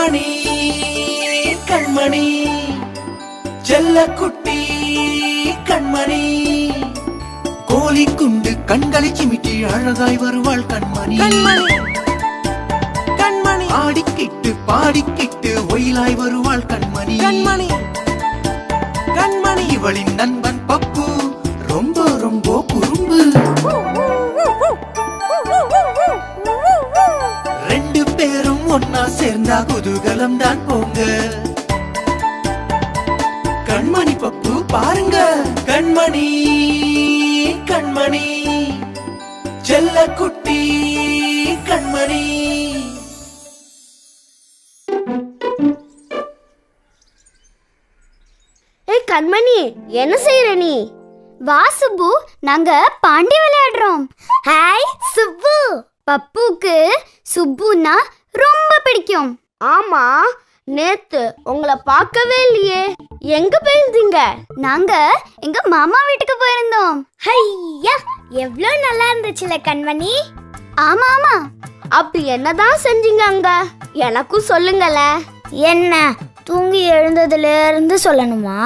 கண்மணி கண்மணி செல்லக்குட்டி கண்மணி கோழி குண்டு கண்களை சிமிட்டி அழகாய் வருவாள் கண்மணி கண்மணி ஆடிக்கிட்டு பாடிக்கிட்டு ஒயிலாய் வருவாள் கண்மணி கண்மணி இவளின் நண்பன் பப்பு ரொம்ப ரொம்ப குறும்பு ரெண்டு பேரும் ஒன்னா சேர்ந்தா குதூகலம் தான் போங்க கண்மணி பப்பு பாருங்க கண்மணி கண்மணி செல்லக்குட்டி கண்மணி கண்மணி என்ன செய்யற நீ? வா சுப்பு, நாங்க பாண்டி விளையாடுறோம். ஹாய் சுப்பு. பப்புக்கு சுப்புனா ரொம்ப பிடிக்கும். ஆமா, நேத்து உங்களை பார்க்கவே இல்லையே. எங்க போயிருந்தீங்க? நாங்க எங்க மாமா வீட்டுக்கு போயிருந்தோம். ஐயா, எவ்வளவு நல்லா இருந்துச்சுல கண்மணி. ஆமா ஆமா. அப்படி என்னதான் செஞ்சீங்க அங்க? எனக்கும் சொல்லுங்கள. என்ன, தூங்கி எழுந்ததுல இருந்து சொல்லணுமா?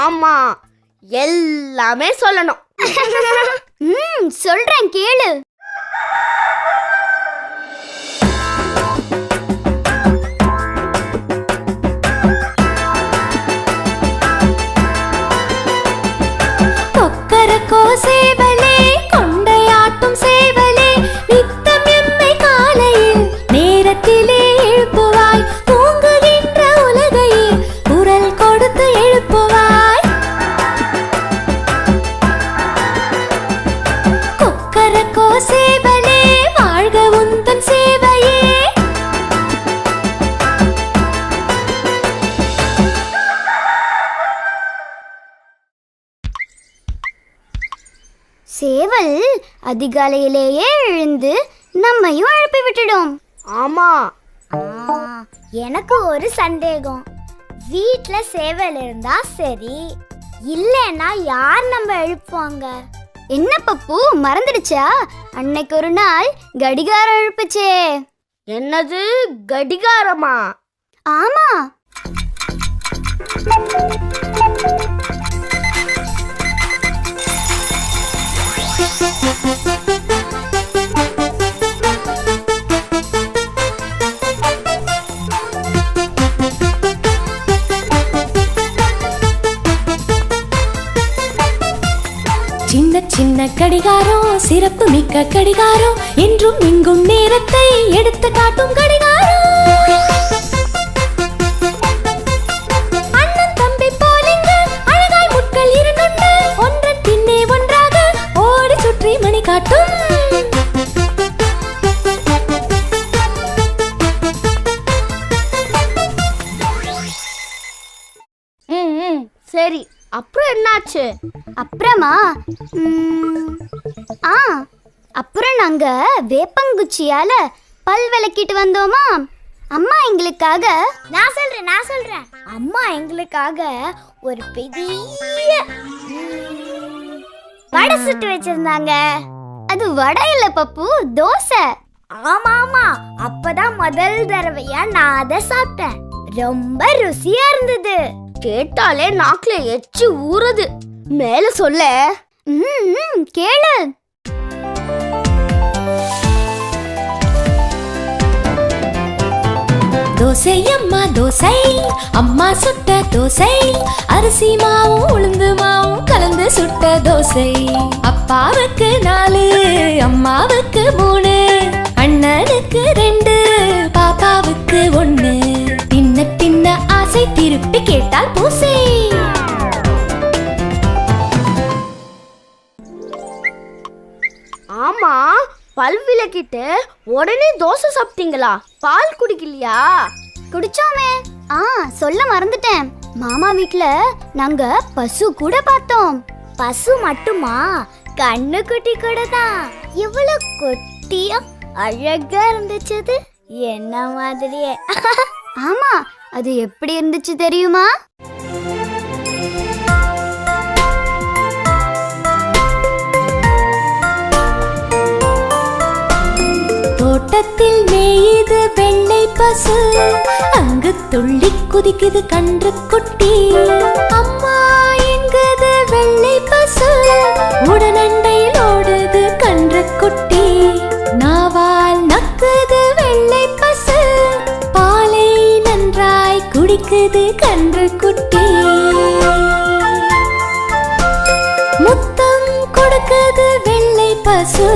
ஆமா, எல்லாமே சொல்லணும். சொல்றேன் கேளு. கொக்கரக்கோ சேவலே, கொண்டையாட்டும் சேவலே, நித்தம் எம்மை காலையில் நேரத்திலே எழுப்புவாய். தூங்குகின்ற உலகையே குரல் கொடுத்து எழுப்புவாய். கொக்கரக்கோ சேவலே, வாழ்க உந்தன் சேவையே. சேவல் அதிகாலையிலேயே எழுந்து நம்மையும் எழுப்பி விட்டுடும். ஆமா. எனக்கு ஒரு சந்தேகம். வீட்ல சேவல் இருந்தா சரி, இல்லைன்னா யார் நம்ம எழுப்புவாங்க? என்ன பப்பு, மறந்துடுச்சா? அன்னைக்கு ஒரு நாள் கடிகாரம் எழுப்புச்சே. என்னது, கடிகாரமா? ஆமா. சின்ன சின்ன கடிகாரம், சிறப்பு மிக்க கடிகாரம், என்றும் இங்கும் நேரத்தை எடுத்து காட்டும் கடிகாரம். அண்ணன் தம்பி போலிங்க அழகாய் முட்கள் இரண்டுண்டு, ஒன்றன் பின்னே ஒன்றாக ஓடி சுற்றி மணி காட்டும். சரி, அப்புறம் என்னாச்சு? அப்புறமா அப்புறம் நாங்க வேப்பங்குச்சியால பல் விளக்கிட்டு வந்தோமா. அம்மா எங்களுக்காக, நான் சொல்றேன் அம்மா எங்களுக்காக ஒரு பெரிய வடை சுட்டு வச்சிருந்தாங்க. அது வடை இல்ல பப்பு, தோசை. ஆமா ஆமா, அப்பதான் முதல் தடவையா நான் அதை சாப்பிட்டேன். ரொம்ப ருசியா இருந்தது. கேட்டாலே நாக்குல எச்சி ஊறுது. மேல சொல்ல. கேளு. தோசை அம்மா தோசை, அம்மா சுட்ட தோசை, அரிசி மாவும் உளுந்து மாவும் கலந்து சுட்ட தோசை. அப்பாவுக்கு 4, அம்மாவுக்கு 3, அண்ணனுக்கு 2, பாப்பாவுக்கு 1. பின்ன பின்ன ஆசை திருப்பி கேட்டால் பூசை. ஆமா, பல் விளக்கிட்டு உடனே தோசை சாப்பிட்டீங்களா? பால் குடிக்கலையா? குடிச்சோமே. சொல்ல மறந்துட்டேன். மாமா வீட்ல நாங்க பசு கூட பார்த்தோம். பசு மட்டுமா, கண்ணு குட்டி கூட தான். இவ்வளவு குட்டியா அழகா இருந்துச்சு. என்ன மாதிரியே. ஆமா, அது எப்படி இருந்துச்சு தெரியுமா? தோட்ட தோட்டத்தில் மேயுது வெள்ளை பசு, அங்கு துள்ளி குதிக்குது கன்று குட்டி. அம்மா என்குது வெள்ளை பசு, உடனண்டையில் ஓடுது கன்று குட்டி. நாவால் நக்குது வெள்ளை பசு, பாலை நன்றாய் குடிக்குது கன்று குட்டி. முத்தம் கொடுக்குது வெள்ளை பசு,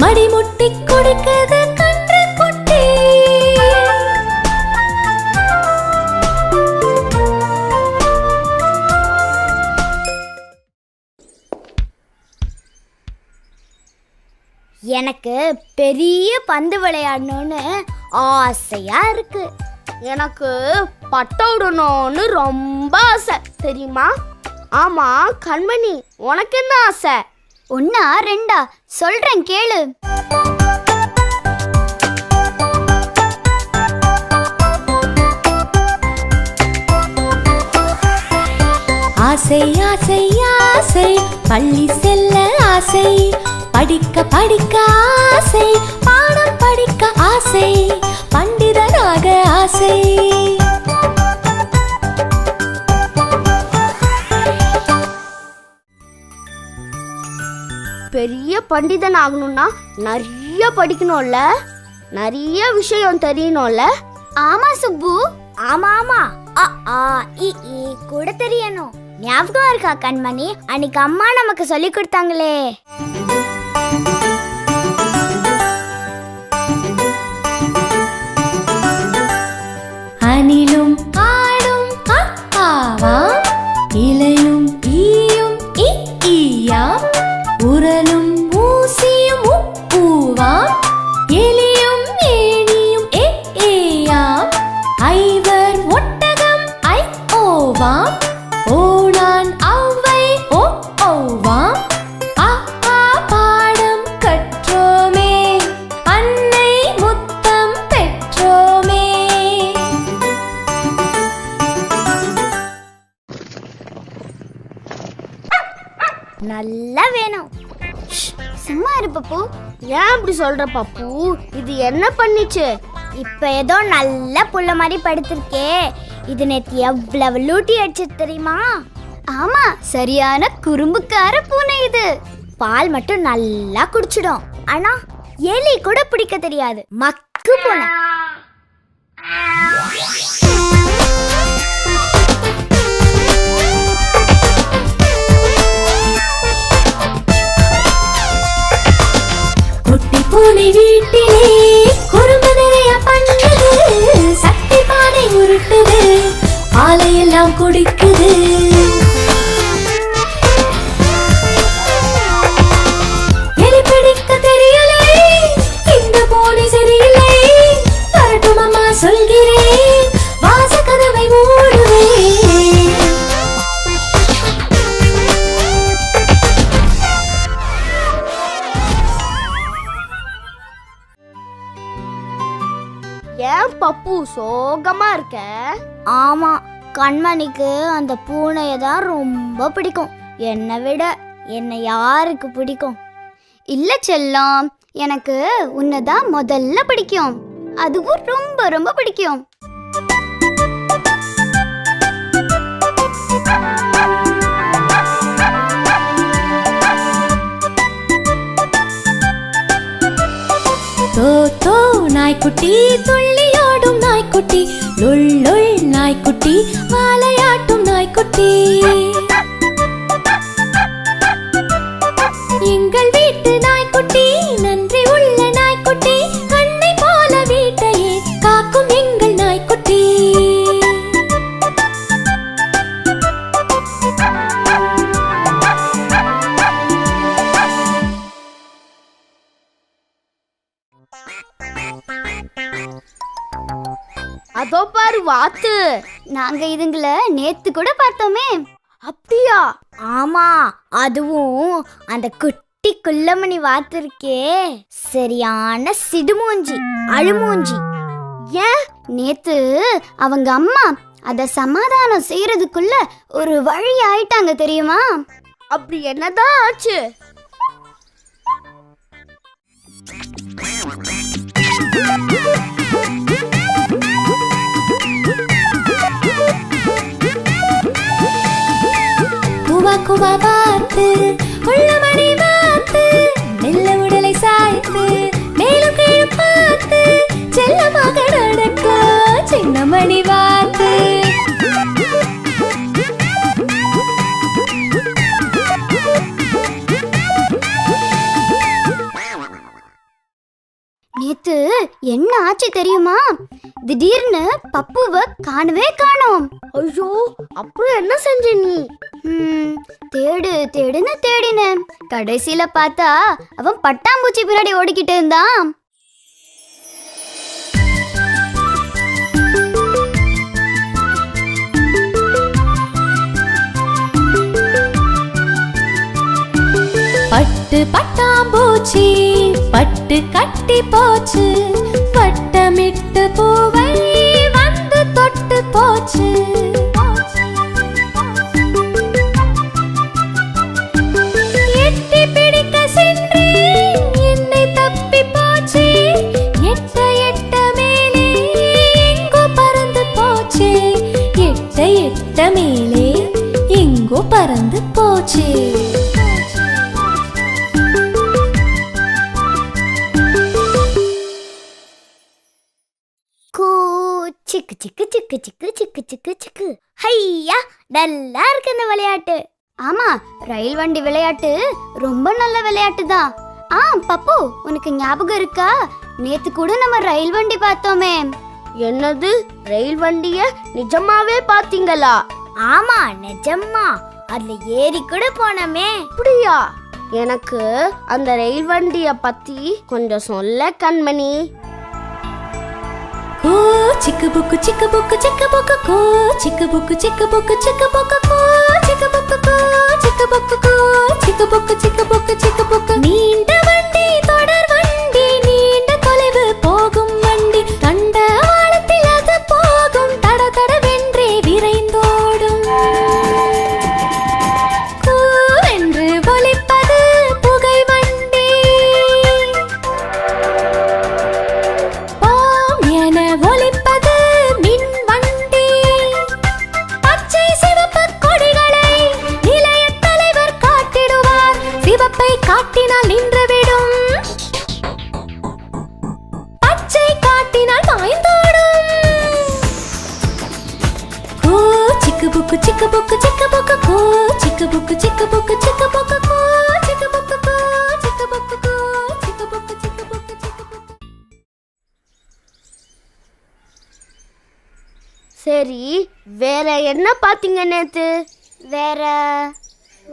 மடிமுட்டி கொடுக்குது கன்று குட்டி. எனக்கு பெரிய பந்து விளையாடணும்னு ஆசையா இருக்கு. எனக்கு பட்டை விடணும்னு ரொம்ப ஆசை தெரியுமா? ஆமா கண்மணி, உனக்கு என்ன ஆசை? ஒன்னா ரெண்டா சொல்றேன் கேளு. ஆசை ஆசை ஆசை, பள்ளி செல்ல ஆசை, படிக்க படிக்க ஆசை, பாடம் படிக்க ஆசை, பண்டிதனாக ஆசை. பெரிய பண்டிதன் ஆகணும்னா நிறைய படிக்கணும்ல, நிறைய விஷயம் தெரியணும்ல. ஆமா சுப்பு, ஆமா ஆமா. அ ஆ இ ஈ கூட தெரியணும். ஞாபகம் இருக்கா கண்மணி, அன்னைக்கு அம்மா நமக்கு சொல்லி கொடுத்தாங்களே. அணிலும் ஆடும் ஆவா, இலையும் ஈயும் ஈயா, உரலும் ஊசியும் ஊவா, எலியும் ஏணியும் ஏயா, ஐவர் ஒட்டகம் ஐ ஓவா, ஓணான் ஔவை ஓ ஓவா. ஆ ஆ பாடம் கற்றோமே, அன்னை முத்தம் பெற்றோமே. நல்லா வேணும். சும்மா இரு பப்பு. ஏன் அப்படி சொல்ற பப்பு? இது என்ன பண்ணிச்சு? இப்ப ஏதோ நல்ல புள்ள மாதிரி படுத்திருக்கே. இது நேத்து எவ்வளவு லூட்டி அடிச்சு தெரியுமா? ஆமா, சரியான குறும்புக்கார பூனை இது. பால் மட்டும் நல்லா குடிச்சிடும், ஆனா எலி கூட பிடிக்க தெரியாது. மக்கு பூனை. குட்டி பூனை வீட்டிலே குறும்பு நிறைய பண்ணுது, சக்தி பானை உருட்டுது, பாலையெல்லாம் குடிக்குது. எலி பிடிக்க தெரியலை, இந்த பூனை சரியில்லை, வரட்டும் அம்மா சொல்கிறேன், வாசக்கதவை மூடுவேன். ஏன் பப்பு சோகமா இருக்க? ஆமா, கண்மணிக்கு அந்த பூனையை தான் ரொம்ப பிடிக்கும். என்னை விட என்னை யாருக்கு பிடிக்கும்? இல்ல செல்லம், எனக்கு உன்னை தான் முதல்ல பிடிக்கும். அதுவும் ரொம்ப ரொம்ப பிடிக்கும். தோ தோ நாய்க்குட்டி, துள்ளியோடும் நாய்க்குட்டி, லுள் லுள் நாய்க்குட்டி, வாலையாட்டும் நாய்க்குட்டி. எங்கள் வீட்டு நாய்க்குட்டி நன்றி உள்ள நாய்க்குட்டி, அன்னை போல வீட்டையே காக்கும் எங்கள் நாய்க்குட்டி. அதோ பாரு வாத்து. நாங்க இதுங்களை நேத்து கூட பார்த்தோமே. அப்படியா? ஆமா, அதுவும் அந்த குட்டி குள்ளமணி வாத்து இருக்கே, சரியான சிடுமூஞ்சி, அழுமூஞ்சி. ஏன்? நேத்து அவங்க அம்மா அத சமாதானம் செய்யறதுக்குள்ள ஒரு வழி ஆயிட்டாங்க தெரியுமா? அப்படி என்னதான் ஆச்சு? குவா குவா வாத்து உள்ள மணி வாத்து மெல்ல உடலை சாய்த்து மேலும் கீழும் பார்த்து செல்லமாக நடக்க சின்ன மணி வாத்து. நேத்து என்ன ஆச்சு தெரியுமா? திடீர்னு பப்புவை காணவே காணோம். ஐயோ, அப்புறம் என்ன செஞ்ச நீ? தேடு தேடுன்னு தேடினேன். கடைசியில பார்த்தா அவன் பட்டாம்பூச்சி பின்னாடி ஓடிக்கிட்டு இருந்தான். பட்டு பட்டாம்பூச்சி பட்டு கட்டி போச்சு, வட்டமிட்டு பூவை வந்து தொட்டு போச்சு. எட்டி பிடிக்க சென்றேன், என்னை தப்பி போச்சு. எட்ட எட்ட மேலே எங்கோ பறந்து போச்சு. எட்ட எட்ட மேலே எங்கோ பறந்து போச்சு. சிக்கு சிக்கு சிக்கு சிக்கு சிக்கு சிக்கு சிக்கு. ஹையா, நல்லா இருக்கு இந்த விளையாட்டு. ஆமா, ரயில் வண்டி விளையாட்டு ரொம்ப நல்ல விளையாட்டு தான். பப்பு, உனக்கு ஞாபகம் இருக்கா? நேத்து கூட நம்ம ரயில் வண்டி பார்த்தோமே. என்னது, ரயில் வண்டிய நிஜமாவே பாத்தீங்களா? ஆமா, நிஜமா. அதுல ஏறி கூட போனோமே. அப்படியா? எனக்கு அந்த ரயில் வண்டிய பத்தி கொஞ்சம் சொல்ல கண்மணி. கோ சிக்கு புக்கு சிக்கு புக்கு சிக்கு புக்கு கோ சிக்கு புக்கு சிக்கு புக்கு சிக்கு புக்கு கோ சிக்கு புக்கு கோ சிக்கு புக்கு கோ சிக்கு புக்கு சிக்கு புக்கு சிக்கு புக்கு. நீண்ட வண்டி தொடர் வண்டி, நீண்ட தொலைவு போகும் வண்டி, கண்ட வாளத்தில் அது போகும், தட தடவென்றே விரைந்தோடும். கூவென்று ஒலிப்பது புகை வண்டி, பாம் என ஒலிப்பது மின் வண்டி. பச்சை சிவப்பு கொடிகளை நிலைய தலைவர் காட்டிடுவார், சிவப்பை காட்டினால் நின்றுவிடும், பச்சை காட்டினால் மாய்ந்தோடும். கோ சிக்கு புக்கு சிக்கு புக்கு சிக்கு புக்கு கோ சிக்கு புக்கு சிக்கு புக்கு சிக்கு புக்கு கோ சிக்கு புக்கு கோ சிக்கு புக்கு கோ சிக்கு புக்கு சிக்கு புக்கு சிக்கு புக்கு. சரி, வேற என்ன பாத்தீங்க நேத்து? வேற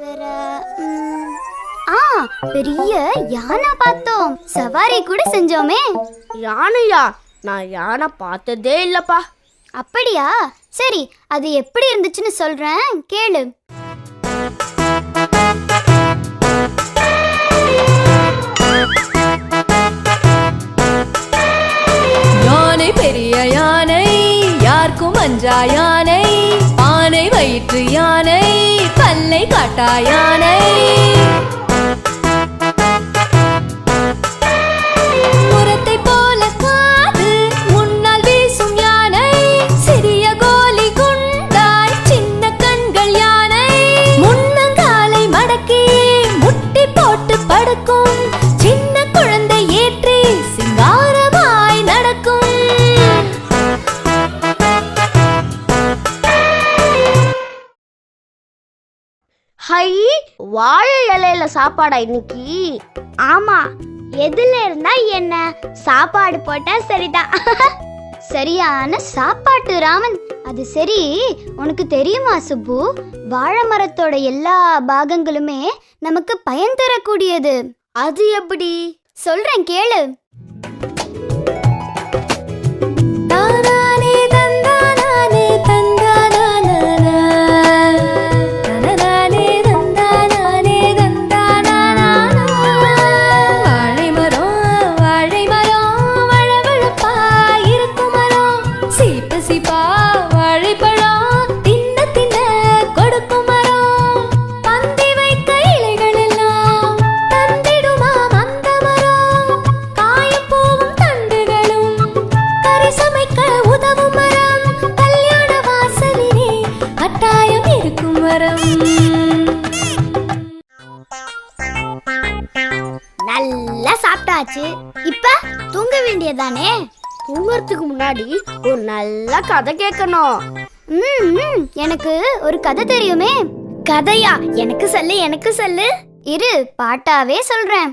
வேற பெரிய யானை பார்த்தோம். சவாரி கூட செஞ்சோமே. யானையா? நான் யானை பார்த்ததே இல்லப்பா. அப்படியா? சரி, அது எப்படி இருந்துச்சுன்னு சொல்றேன், கேளு. யானை பெரிய யானை, யாருக்கும் அஞ்சா யானை, பானை வயிற்று யானை, பல்லை காட்டா யானை. முரத்தை போல காது முன்னால் வீசும் யானை, சிறிய கோலி குண்டாய் சின்ன கண்கள் யானை, முன்னங்காலை மடக்கி முட்டி போட்டு படுக்கும், சின்ன குழந்தை ஏற்றி சிங்காரமாய் நடக்கும். ஹை, வாழை இலையில சாப்பாடா இன்னைக்கு? ஆமா, எதுல இருந்தா என்ன, சாப்பாடு போட்டா சரிதான். சரியான சாப்பாட்டு ராமன். அது சரி, உனக்கு தெரியுமா சுப்பு, வாழை மரத்தோட எல்லா பாகங்களுமே நமக்கு பயன் தரக்கூடியது. அது எப்படி? சொல்றேன், கேளு. தானானே தந்தானானே தந்தானானா, தனனானே தந்தானானே தந்தானானா. வாழை மரம் வழவழப்பா இருக்கும் மரம், சீப்பு சீப்பா வாழைப்பழம் தின்ன தின்ன கொடுக்கும் மரம், பந்தி வைக்க இலைகள் எல்லாம் தந்திடுமாம் அந்த மரம், காயம் மரம். நல்லா சாப்பிட்டாச்சு, இப்ப தூங்க வேண்டியதானே? தூங்குறதுக்கு முன்னாடி ஒரு நல்ல கதை கேட்கணும். எனக்கு ஒரு கதை தெரியுமே. கதையா? எனக்கு சொல்லு, எனக்கு சொல்லு. இரு, பாட்டாவே சொல்றேன்.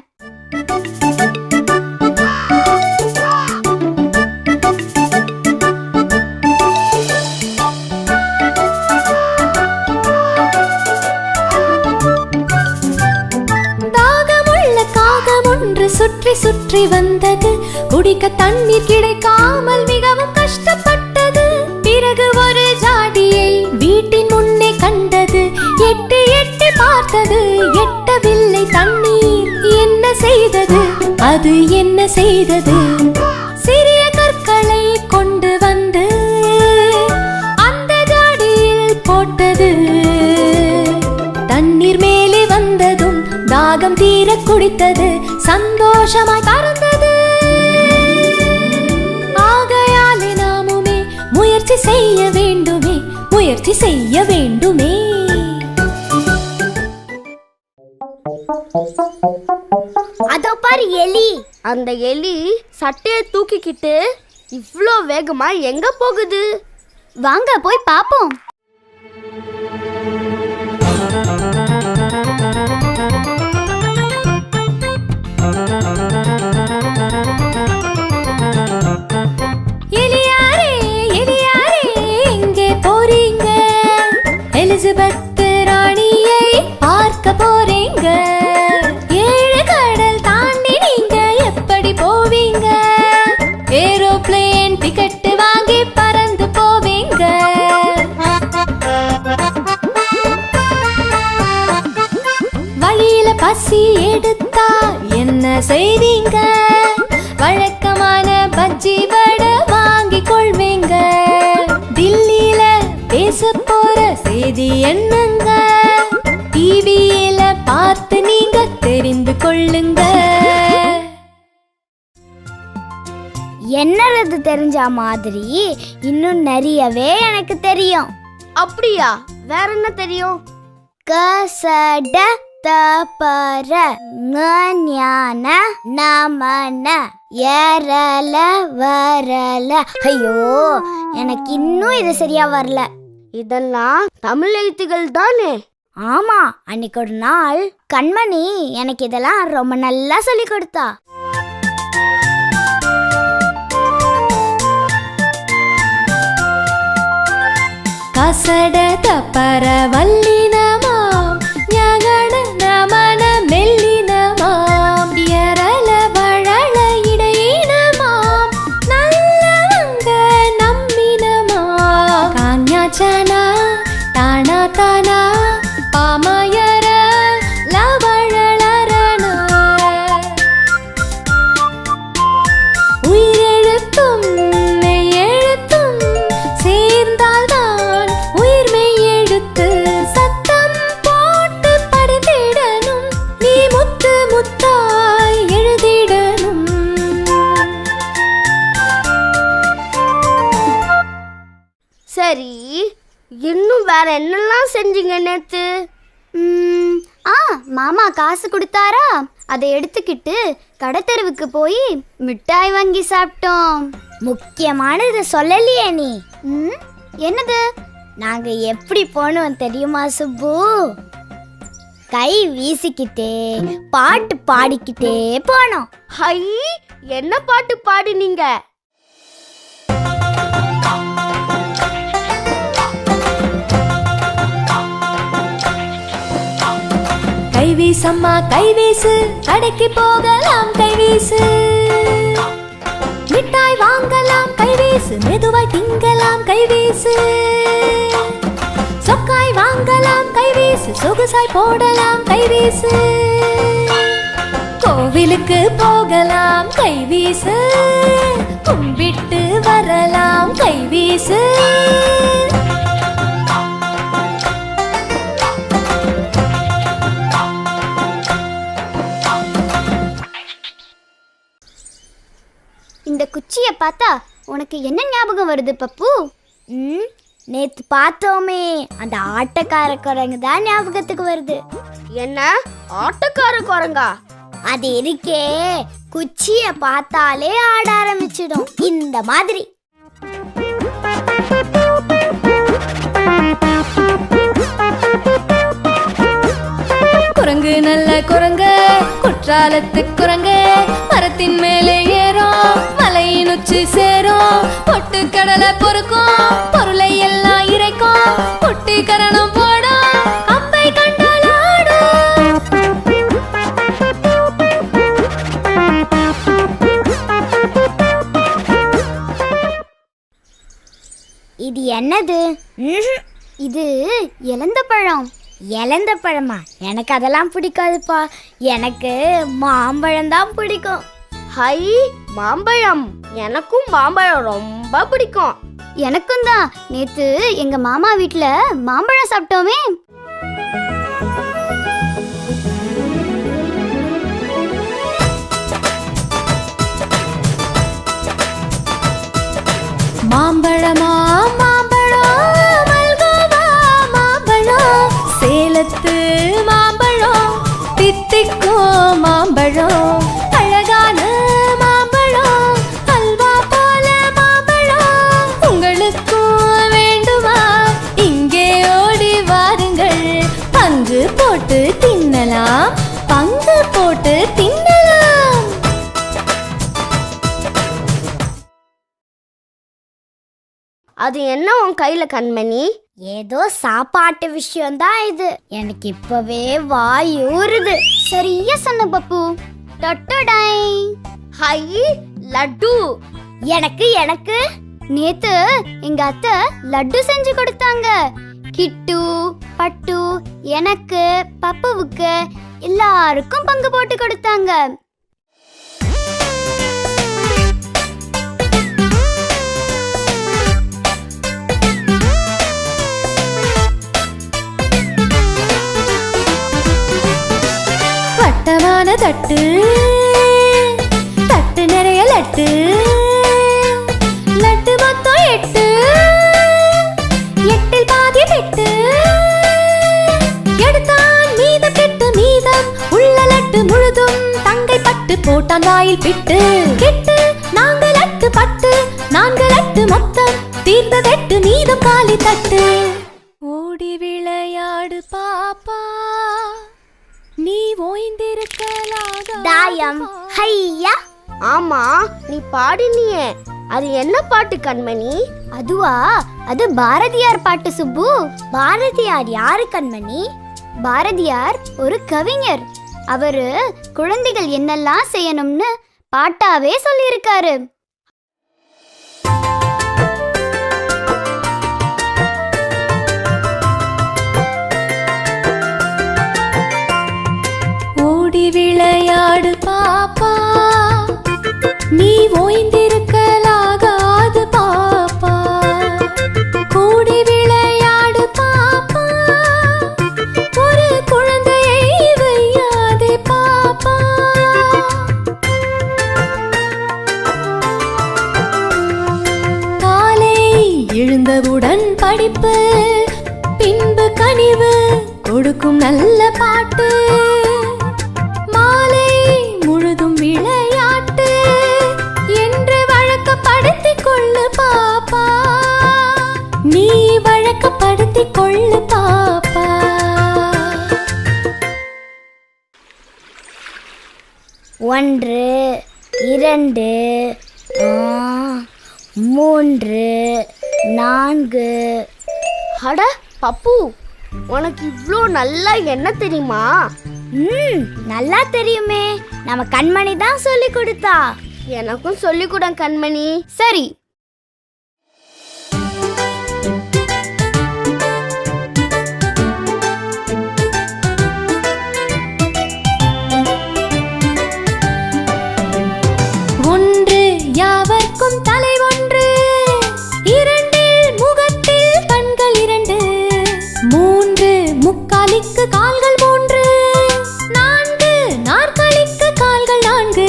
சுற்றி சுற்றி வந்தது, குடிக்க தண்ணீர் கிடைக்காமல் மிகவும் கஷ்டப்பட்டது. பிறகு ஒரு ஜாடியை வீட்டின் முன்னே கண்டது. எட்டி எட்டி பார்த்தது, எட்டவில்லை தண்ணீர். என்ன செய்தது அது, என்ன செய்தது? சிறிய கற்களை கொண்டு வந்து அந்த ஜாடியில் போட்டது. தண்ணீர் மேலே வந்ததும் தாகம் தீர குடித்தது, சந்தோஷமாய் பறந்தது. ஆகையாலே நாமுமே முயற்சி செய்ய வேண்டுமே, முயற்சி செய்ய வேண்டுமே. அதோ பாரு எலி. அந்த எலி சட்டையை தூக்கிக்கிட்டு இவ்ளோ வேகமா எங்க போகுது? வாங்க போய் பாப்போம். எலியாரே, எலியாரே, எங்கே போறீங்க? எலிசபெத் ராணியை பார்க்க போறீங்க. 7 கடல் தாண்டி நீங்க எப்படி போவீங்க? ஏரோப்ளேன் டிக்கெட் வாங்கி பறந்து போவீங்க. வழியில பசி எடுத்தா என்ன செய்வீங்க? வழக்கமான பஜ்ஜி வடை வாங்கி கொள்வீங்க. தில்லியில பேச போற செய்தி என்னங்க? டிவியில பார்த்து நீங்க தெரிந்து கொள்ளுங்க. என்னது தெரிஞ்ச மாதிரி இன்னும் நிறையவே எனக்கு தெரியும். அப்படியா? வேற என்ன தெரியும்? கசட தபர ஞான நமன ஏரல வரல. ஐயோ, எனக்கு இன்னும் இது சரியா வரல. இதெல்லாம் தமிழ் எழுத்துகள் தானே? ஆமா, அன்னைக்கு ஒரு நாள் கண்மணி எனக்கு இதெல்லாம் ரொம்ப நல்லா சொல்லி கொடுத்தா. கசட தப்பர வல்லினமாம், ஞகன நமன மெல்லினமாம், எரல வழல இடையினமாம், நல்லவங்க நம்மினமாம். காஞ்ஞாச்சனா தானா தானா பாமயர லவழலரணா. உயிரெழுத்தும் மெய்யெழுத்தும் சேர்ந்தால்தான் உயிர் மெய்யெழுத்து. சத்தம் போட்டு படித்திடணும், நீ முத்து முத்தாய் எழுதிடணும். சரி, இன்னும் வேற என்னெல்லாம் செஞ்சீங்க நேத்து? மாமா காசு கொடுத்தாரா, அதை எடுத்துக்கிட்டு கடைத்தெருவுக்கு போய் மிட்டாய் வாங்கி சாப்பிட்டோம். முக்கியமானது சொல்லலையே நீ. என்னது? நாங்க எப்படி போனோம் தெரியுமா சுப்பு? கை வீசிக்கிட்டே பாட்டு பாடிக்கிட்டே போனோம். ஹை, என்ன பாட்டு பாடினீங்க? கைவீசம்மா கைவீசு, கடைக்கு போகலாம் கைவீசு. மிட்டாய் வாங்கலாம் கைவீசு, மெதுவாய் திங்கலாம் கைவீசு. சொக்காய் வாங்கலாம் கைவீசு, சொகுசாய் போடலாம் கைவீசு. கோவிலுக்கு போகலாம் கைவீசு, கும்பிட்டு வரலாம் கைவீசு. இந்த குச்சியை பார்த்தா உனக்கு என்ன ஞாபகம் வருது பப்பு? நேத்து பார்த்தோமே அந்த ஆட்டக்கார குரங்கு தான் ஞாபகத்துக்கு வருது. என்ன ஆட்டக்கார குரங்கா? அது இருக்கே, குச்சிய பார்த்தாலே ஆட ஆரம்பிச்சிடும். இந்த மாதிரி குரங்கு நல்ல குரங்கு, குற்றாலத்து குரங்கு, மரத்தின் மேலே ஏறும், மலையின் உச்சி சேரும், பொட்டு கடலை பொறுக்கும், பொருளை எல்லாம் இறைக்கும், குட்டி கரணம் போடும், கம்பை கண்டால் ஆடும். இது என்னது? இது இலந்த பழம். இலந்த பழமா? எனக்கு அதெல்லாம் பிடிக்காதுப்பா. எனக்கு மாம்பழம் தான் பிடிக்கும். ஹை, மாம்பழம்! எனக்கும் மாம்பழம் ரொம்ப பிடிக்கும். எனக்கும் தான். நேத்து எங்க மாமா வீட்ல மாம்பழம் சாப்பிட்டோமே. மாம்பழமா மாம்பழம், மல்கோவா மாம்பழம், சேலத்து மாம்பழம், தித்திக்கும் மாம்பழம், அழகான மாம்பழம், அல்வா போல மாம்பழம். உங்களுக்கும் வேண்டுமா? இங்கே ஓடி வாருங்கள், பங்கு போட்டு தின்னலாம், பங்கு போட்டு தின்னலாம். அது என்ன உன் கையில கண்மணி? ஏதோ சாப்பாட்டு விஷயம் தான் இது. எனக்கு இப்பவே வாய் ஊறுது. சரியா சொன்ன பப்பு. டொட்டடை. ஹை, லட்டு! எனக்கு எனக்கு நேத்து எங்க அத்தை லட்டு செஞ்சு கொடுத்தாங்க. கிட்டு, பட்டு, எனக்கு, பப்புவுக்கு எல்லாருக்கும் பங்கு போட்டு கொடுத்தாங்க. வட்டமான தட்டு, தட்டு நிறைய லட்டு, லட்டு மொத்தம் 8, 8இல் பாதி பெட்டு, எடுத்தான் மீதம் கெட்டு, மீதம் உள்ள லட்டு முழுதும் தங்கை பட்டு, போட்டான் வாயில் பிட்டு, கெட்டு 4 லட்டு பட்டு, 4 லட்டு மொத்தம் தீர்ந்ததெட்டு, மீதம் காலி தட்டு. ஓடி விளையாடு பாப்பா, நீ ஓய்ந்திருக்கலாக. தாயம் ஹையா. ஆமா, நீ பாடினியே, அது என்ன பாட்டு கண்மணி? அதுவா? அது பாரதியார் பாட்டு சுப்பு. பாரதியார் யாரு கண்மணி? பாரதியார் ஒரு கவிஞர். அவரு குழந்தைகள் என்னெல்லாம் செய்யணும்னு பாட்டாவே சொல்லியிருக்காரு. விளையாடு பாப்பா, நீ ஓய்ந்திருக்கலாகாது பாப்பா, கூடி விளையாடு பாப்பா, ஒரு குழந்தையை வையாதே பாப்பா. காலை எழுந்தவுடன் படிப்பு, பின்பு கனிவு கொடுக்கும் நல்ல பாட்டு, விளையாட்டு என்று வழக்கப்படுத்திக் கொள்ளு பாப்பா, நீ வழக்கப்படுத்திக் கொள்ளு பாப்பா. 1 2 3 4. அட பப்பு, உனக்கு இவ்ளோ நல்லா என்ன தெரியுமா? நல்லா தெரியுமே. நம்ம கண்மணி தான் சொல்லி கொடுத்தா. எனக்கும் சொல்லி கொடு கண்மணி. சரி. ஒன்று யாவர்க்கும் தலை ஒன்று, 2 முகத்தில் கண்கள் 2, 3 முக்காலிக்கு கால்கள் 3, 4 நாற்காலிக்கு கால்கள் 4,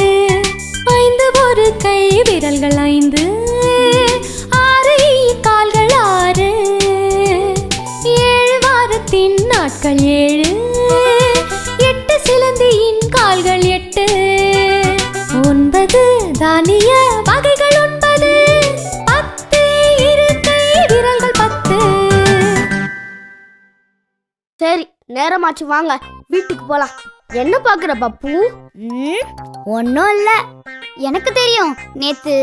5 ஒரு கை விரல்கள் 5, 6 கால்கள் 6. சிறுதானிய வகைகள் 9 10 இருக்கை விரல்கள் 10. சரி, நேரமாச்சு, வாங்க வீட்டுக்கு போலாம். என்ன பாக்குற பப்பு? ஒன்னும் இல்ல. எனக்கு தெரியும், நேத்து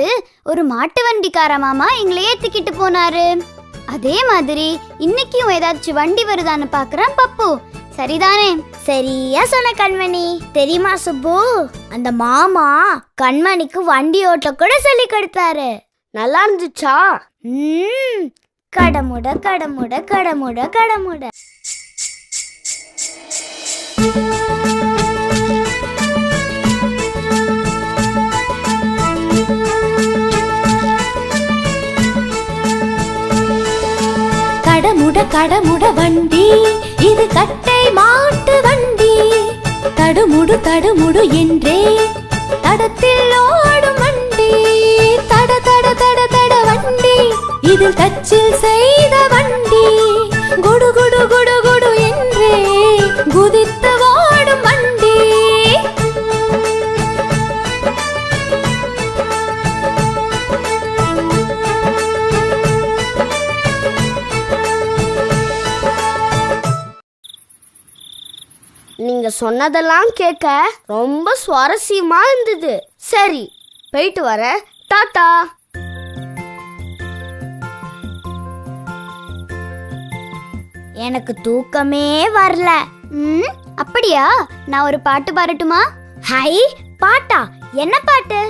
ஒரு மாட்டு வண்டிக்கார மாமா எங்களை ஏத்திக்கிட்டு போனாரு. அதே மாதிரி இன்னைக்கும் ஏதாச்சும் வண்டி வருதான்னு பாக்குறேன் பப்பு. சரிதானே? சரியா சொன்ன கண்மணி. தெரியுமா சுப்பு, அந்த மாமா கண்மணிக்கு வண்டி ஓட்ட கூட சொல்லி கொடுத்தாரு. நல்லா இருந்துச்சா? கடமுட கடமுட கடமுட கடமுட. கடமுட கடமுட வண்டி, இது கட்டை மாட்டு வண்டி. தடுமுடு தடுமுடு என்றே தடத்தில் ஓடும் வண்டி. தட தட தட தட வண்டி, இது தச்சில் செய்த வண்டி. குடு குடு குடு குடு என்றே குதித்து ஓடும் வண்டி. நீங்க சொன்னதெல்லாம் கேட்க ரொம்ப சுவாரஸ்யமா இருந்தது. சரி, போயிட்டு வரேன். டாடா. எனக்கு தூக்கமே வரல. அப்படியா? நான் ஒரு பாட்டு பாடட்டுமா? ஹை, பாட்டா? என்ன பாட்டு?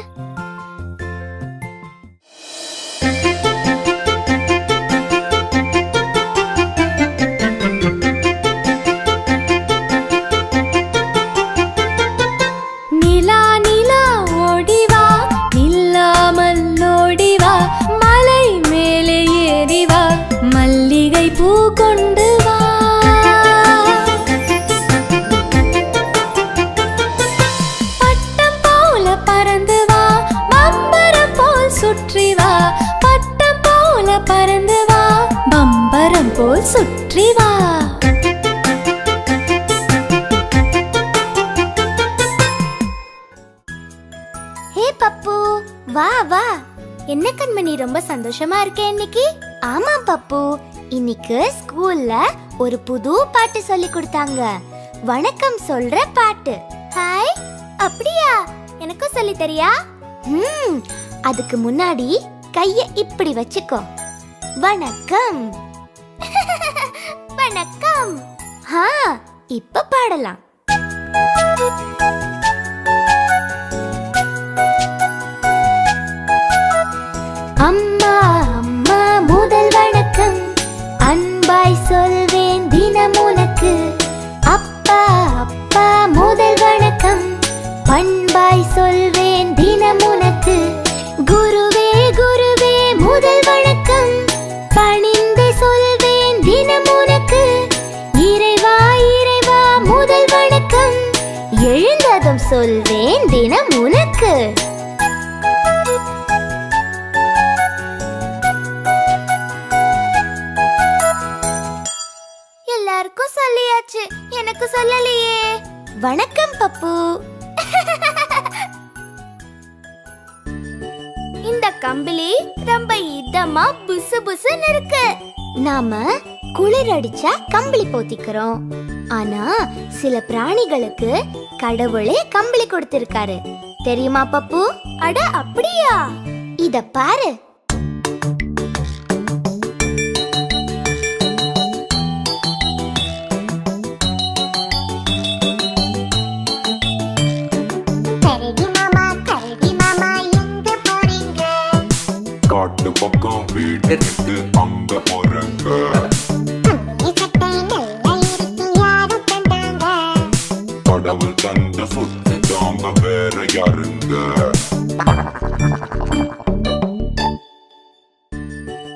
நிலா நிலா ஓடிவா, நில்லாமல் ஓடிவா, மலை மேலே ஏறிவா, மல்லிகை பூ கொண்டு வா. பட்டம் போல பறந்து வா, பம்பரம் போல் சுற்றி வா. பட்டம் போல பறந்து வா, பம்பரம் போல் சுற்றி வா. ஹே பப்பு, வா வா. என்ன கண்மணி, ரொம்ப சந்தோஷமா இருக்கே இன்னைக்கு? ஆமா பப்பு, இன்னைக்கு ஸ்கூல்ல ஒரு புது பாட்டு சொல்லி கொடுத்தாங்க. வணக்கம் சொல்ற பாட்டு. ஹாய், அப்படியா? எனக்கும் சொல்லி தரியா? அதுக்கு முன்னாடி கைய இப்படி வச்சுக்கோ. வணக்கம். வணக்கம். இப்ப பாடலாம். அம்மா அம்மா முதல் வணக்கம், அன்பாய் சொல்வேன் தினம் உனக்கு. அப்பா அப்பா முதல் வணக்கம், பண்பாய் சொல்வேன் தினம் உனக்கு. குருவே குருவே முதல் வணக்கம், பணிந்து சொல்வேன் தினம் உனக்கு. இறைவா இறைவா முதல் வணக்கம், எழுந்ததும் சொல்வேன் தினம் உனக்கு. எல்லாருக்கும் சொல்லியாச்சு, எனக்கு சொல்லலையே. வணக்கம் பப்பு. இந்த கம்பளி ரொம்ப இதமா புசு புசுன்னு இருக்கு. நாம குளிர் அடிச்சா கம்பளி போத்திக்கிறோம். ஆனா சில பிராணிகளுக்கு கடவுளே கம்பளி கொடுத்திருக்காரு. தெரியுமா பப்பு? அட அப்படியா? இத பாரு. காட்டு பக்கம் வீடு விட்டு அங்க போறங்க. கடவுள் தந்த சொத்து தாங்க, வேற யாருங்க?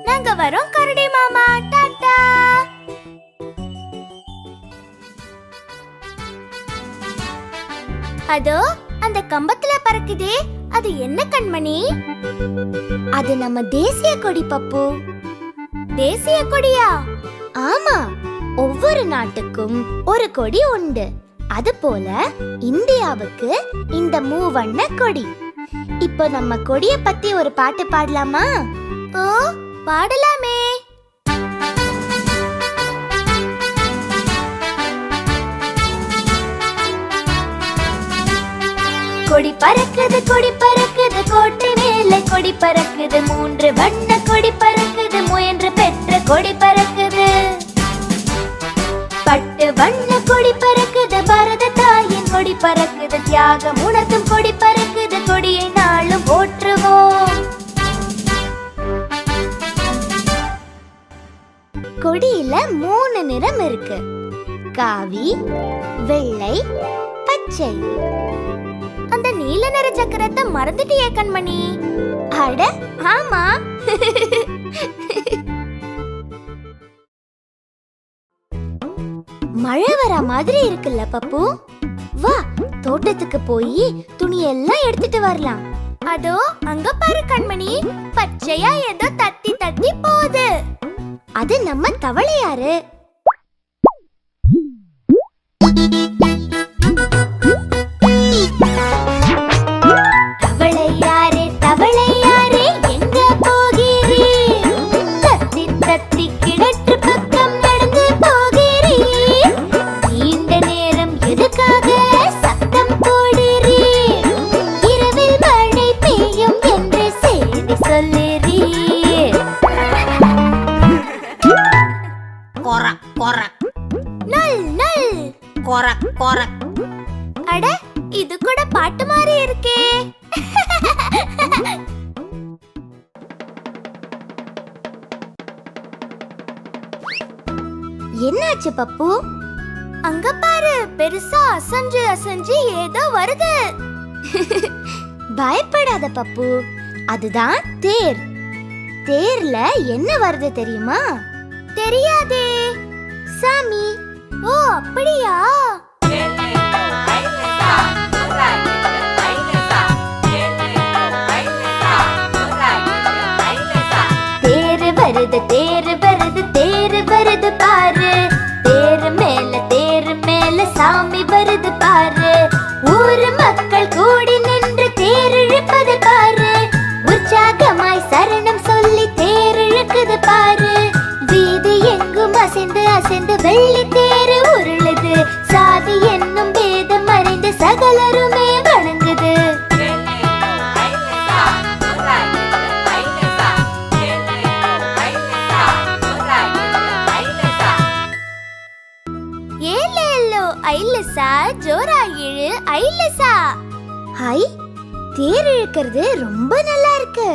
நாங்க வரோம் கரடி மாமா. டாடா. அதோ அந்த கம்பத்துல பறக்குதே, அது என்ன கண்மணி? அது நம்ம தேசிய கொடி பப்பு. தேசிய கொடியா? ஆமா, ஒவ்வொரு நாட்டுக்கும் ஒரு கொடி உண்டு. அது போல இந்தியாவுக்கு இந்த மூவண்ண கொடி. இப்போ நம்ம கொடிய பத்தி ஒரு பாட்டு பாடலாமா? ஓ, பாடலாமே. கொடி பறக்குது கோட்டை மேலே கொடி பறக்குது, 3 வண்ண கொடி பறக்குது, முயன்று பெற்ற கொடி பறக்குது. பட்டு வண்ண கொடி பறக்குது, பாரத தாயின் கொடி பறக்குது, தியாகம் உணர்த்தும் கொடி பறக்குது, கொடியை நாளும் போற்றுவோம். கொடியில 3 நிறம் இருக்கு, காவி, வெள்ளை, பச்சை. அந்த நீல நிற சக்கரத்தை மறந்துட்டியே கண்மணி. அட ஆமா. மழை வர மாதிரி இருக்குல்ல பப்பு? வா, தோட்டத்துக்கு போய் துணியெல்லாம் எடுத்துட்டு வரலாம். அதோ அங்க பாரு கண்மணி, பச்சையா ஏதோ தத்தி தத்தி போகுது. அது நம்ம தவளையாரு. தவளையாரே தவளையாரே எங்க போகிறீர்? தத்தி தத்தி கிணற்று பக்கம் நடந்து போகிறீர். நீண்ட நேரம் எதுக்காக சத்தம் போடுறீர்? இரவில் மழை பெய்யும் என்று செய்தி சொல்லுறீர். கொரக் கொரக் நல் நல் கொரக் கொரக். அட, இது கூட பாட்டு மாதிரி இருக்கே. என்னாச்சு பப்பு? அங்க பாரு, பெருசா அசஞ்சு அசஞ்சு ஏதோ வருது. பயப்படாத பப்பு, அதுதான் தேர். தேர்ல என்ன வருது தெரியுமா? தெரியாதே. சாமி. ஓ, அப்படியா? தேரு வருது தேரு வருது தேரு வருது பாரு, தேரு மேல சாமி வருது பாரு. ஊர் மக்கள் கூடி நின்று தேர் இழுப்பது பாரு, உற்சாகமாய் சரணம் சொல்லி தேர் இழுக்குது பாரு. வீதி எங்கும் அசைந்து அசைந்து வெள்ளி தேரு உருளுது, சாதி என்னும் பேதம் மறைந்து சகலருமே வணங்குது. ஏலேலோ ஐலசா, ஜோரா இழு ஐலசா. ஹை, தேர் இழுக்கிறது ரொம்ப நல்லா இருக்கு.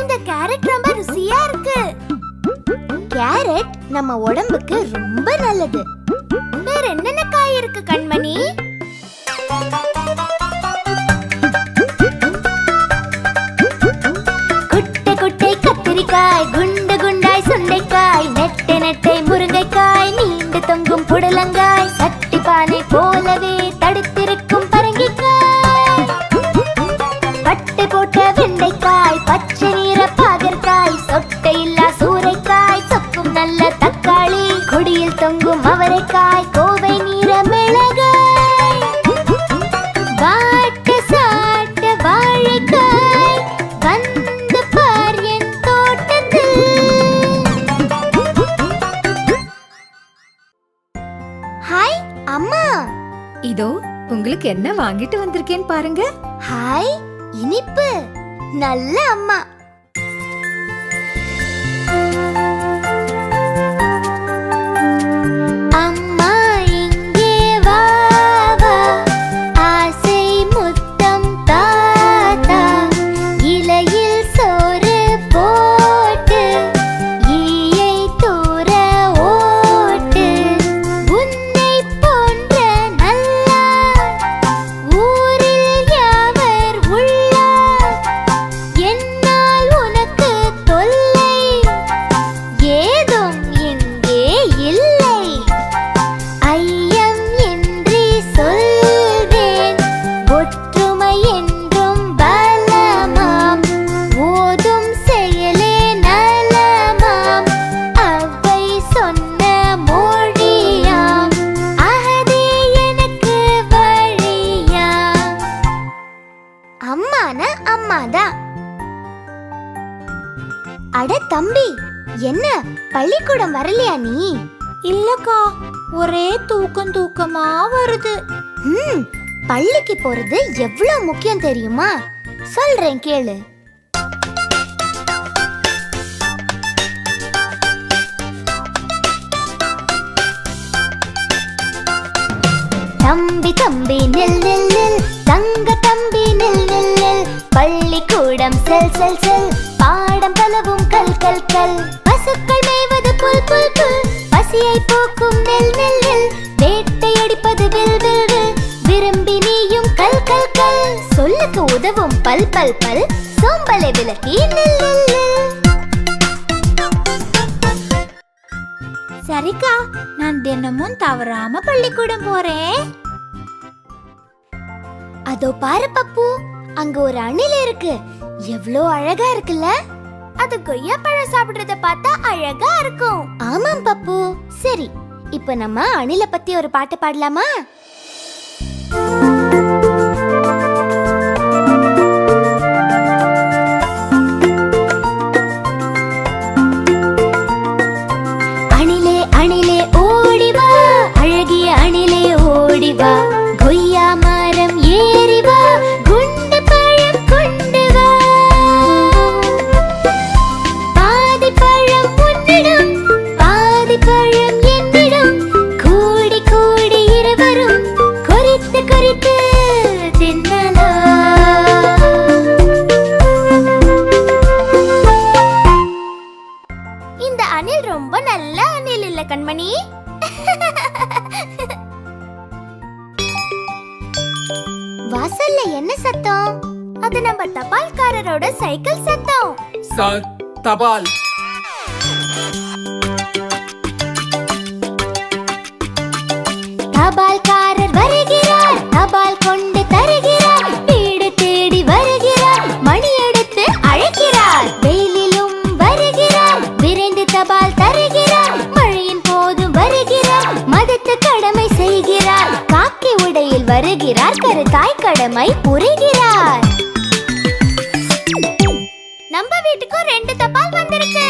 இந்த கேரட் ரொம்ப ருசியா இருக்கு. கேரட் நம்ம உடம்புக்கு ரொம்ப நல்லது. வேற என்னென்ன காய் இருக்கு கண்மணி? குட்டை குட்டை கத்திரிக்காய், குண்டு குண்டாய் சுண்டைக்காய், நெட்டை நெட்டை முருங்கைக்காய், நீண்டு தொங்கும் புடலங்காய், சட்டி பானை போலவே தடுத்திருக்கும் பரங்கிக்காய், பட்டு போட்ட வெண்டைக்காய், பச்சை நீர பாகற்காய், சொட்டையில்லா சூரைக்காய், சொக்கும் நல்ல தக்காளி, கொடியில் தொங்கும் அவரைக்காய், கோவை நீர மிளகாய், வாட்டு சாட்டு வாழைக்காய், வந்து பார் என் தோட்டத்தில். ஹாய் அம்மா. இதோ உங்களுக்கு என்ன வாங்கிட்டு வந்திருக்கேன் பாருங்க. ஹாய், இனிப்பு. நல்ல அம்மா. அம்மா இங்கே வா வா, ஆசை முத்தம் தாத்தா, இலையில் சோறு போட்டு ஈயை தூர ஓட்டு, உன்னை போன்ற நல்லா ஊரில் யாவர் உள்ளார், என்னால் மாமா தான். அட தம்பி, என்ன பள்ளிக்கூடம் வரலையா நீ? இல்லக்கா, ஒரே தூக்கமா வருது. பள்ளிக்கு போறது எவ்வளவு முக்கியம் தெரியுமா? சொல்றேன் கேளு. தம்பி தம்பி நில் நில் நில், தங்க தம்பி நில் நில் நில், பள்ளிக்கூடம் செல் செல் செல், பாடம் பலவும் கல் கல் கல், பசுக்கள் மேய்வது புல் புல் புல், பசியை போக்கும் நெல் நெல் நெல், வேட்டையடிப்பது வில் வில் வில், விரும்பி நீயும் கல் கல் கல், சொல்லுக்கு உதவும் பல் பல் பல், சோம்பலை விலக்கி நில் நில் நில். சரிக்கா, நான் தினமும் தவறாம பள்ளிக்கூடம் போறேன். அதோ பாரு பப்பு, அங்க ஒரு அணில் இருக்கு. எவ்வளோ அழகா இருக்குல்ல? அது கொய்யா பழம் சாப்பிடுறத பார்த்தா அழகா இருக்கும். ஆமாம் பப்பு. சரி, இப்ப நம்ம அணில பத்தி ஒரு பாட்டு பாடலாமா? அணிலே அணிலே ஓடிவா, அழகிய அணிலே ஓடிவா, கொய்யா மரம் ஏறிவா, குண்டு பழம் கொண்டு வா, பாதி பழம் உன்னிடம், பாதி பழம் என்னிடம், கூடி கூடி இருவரும் கொறித்து கொறித்து தின்னலாம். இந்த அணில் ரொம்ப நல்ல அணில் இல்ல கண்மணி? வாசல்ல என்ன சத்தம்? அது நம்ம தபால்காரரோட சைக்கிள் சத்தம். சார், தபால். தபால்காரர் வருகிறார், தபால் கொண்டு தருகிறார், வீடு தேடி வருகிறார், மணி எடுத்து அழைக்கிறார், வெயிலிலும் வருகிறார், விரைந்து தபால் தருகிறார், மழையின் போதும் வருகிறார், மதத்து கடமை செய்கிறார், காக்கி உடையில் வருகிறார், கருத்தாய் கடமை புரிகிறார். நம்ம வீட்டுக்கும் 2 தபால் வந்திருக்கு.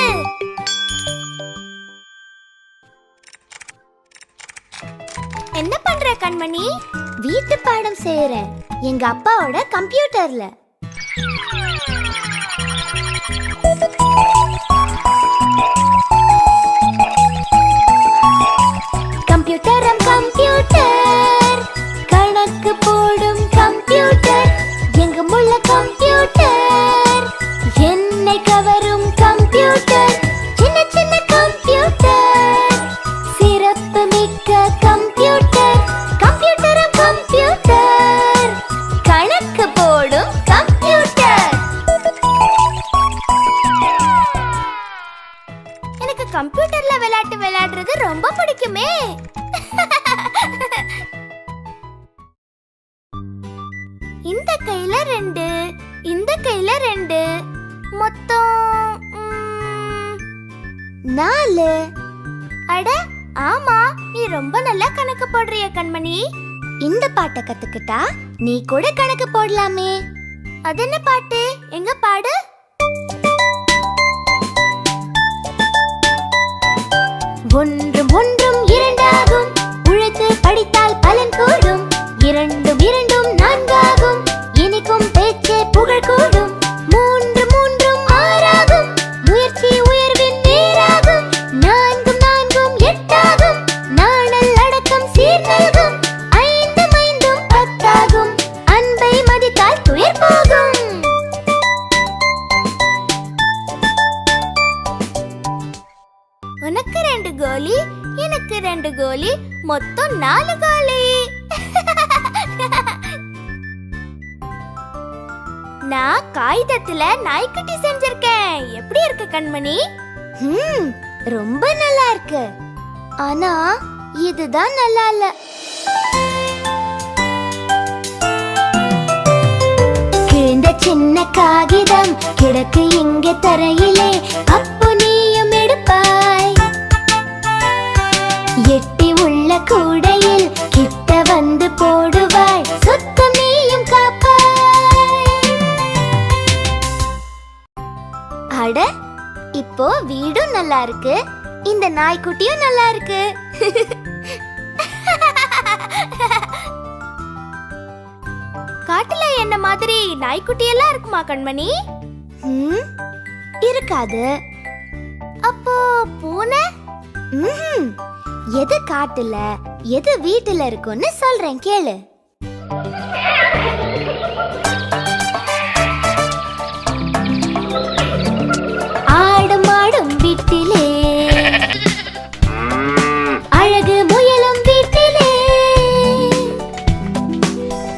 என்ன பண்ற கண்மணி? வீட்டு பாடம் செய்யறேன், எங்க அப்பாவோட கம்ப்யூட்டர்ல. கம்ப்யூட்டரம் கம்ப்யூட்டர், கணக்கு போடும் கம்ப்யூட்டர், எங்குமுள்ள கம்ப்யூட்டர், என்னை கவரும் கம்ப்யூட்டர், சின்ன சின்ன கம்ப்யூட்டர், சிறப்பு மிக்க கம்ப்யூட்டர், கம்ப்யூட்டரம் கம்ப்யூட்டர், கணக்கு போடும் கம்ப்யூட்டர். எனக்கு கம்ப்யூட்டர்ல விளையாட்டு விளையாடுறது ரொம்ப பிடிக்குமே. இந்த கையில 2, இந்த கையில 2, மொத்தம் 4. அட ஆமா, நீ ரொம்ப நல்லா கணக்கு போடுறிய கண்மணி. இந்த பாட்டை கத்துக்கிட்டா நீ கூட கணக்கு போடலாமே. அது என்ன பாட்டு? எங்க பாடு. ஒன்றும் ஒன்றும் இரண்டாகும், உழைத்து படித்தால் பலன் கூடும், இரண்டும் இரண்டும் 4 ஆகும், இனிக்கும் பேச்சே புகழ் கூடும், 3 3 6 ஆகும், முயற்சி உயர்வின் நேராகும், 4 4 8 ஆகும், நாணல் அடக்கம் சீர் நல்கும், 5 5 10 ஆகும், அன்பை மதித்தால் துயர் போகும். உனக்கு 2 கோலி, எனக்கு 2 கோலி, மொத்தம் 4 கோலி. நான் காகிதத்துல நாய்க்குட்டி செஞ்சிருக்கேன். எப்படி இருக்கு கண்மணி? ரொம்ப நல்லா இருக்கு. ஆனா இதுதான் நல்லா இல்ல. கிழிந்த சின்ன காகிதம் கிடக்கு இங்கே தரையிலே, அப்போ நீயும் எடுப்பாய், எட்டி உள்ள கூடையில் கிட்ட வந்து போடுவாய், சொத்தம் நீயும் காப்பாய். இப்போ வீடும் நல்லா இருக்கு, இந்த நாய்க்குட்டியும் நல்லா இருக்கு. காட்டுல என்ன மாதிரி நாய்க்குட்டி எல்லாம் இருக்குமா கண்மணி? இருக்காது. அப்போ பூனை? எது காட்டுல எது வீட்டுல இருக்குன்னு சொல்றேன் கேளு. ஆடும் ஆடும் வீட்டிலே, அழகு முயலும் வீட்டிலே,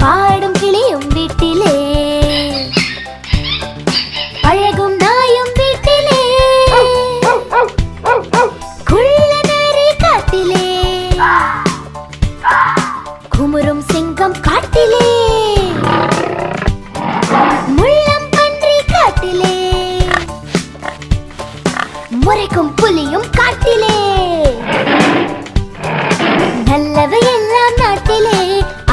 பாடும் கிளியும் வீட்டிலே, அழகும் நாயும் வீட்டிலே, குள்ள நரி காட்டிலே, குமுறும் சிங்கம் காட்டிலே, முள்ளம் பன்றி காட்டிலே, முறைக்கும் புலியும் காட்டிலே, நல்லவை எல்லாம் நாட்டிலே,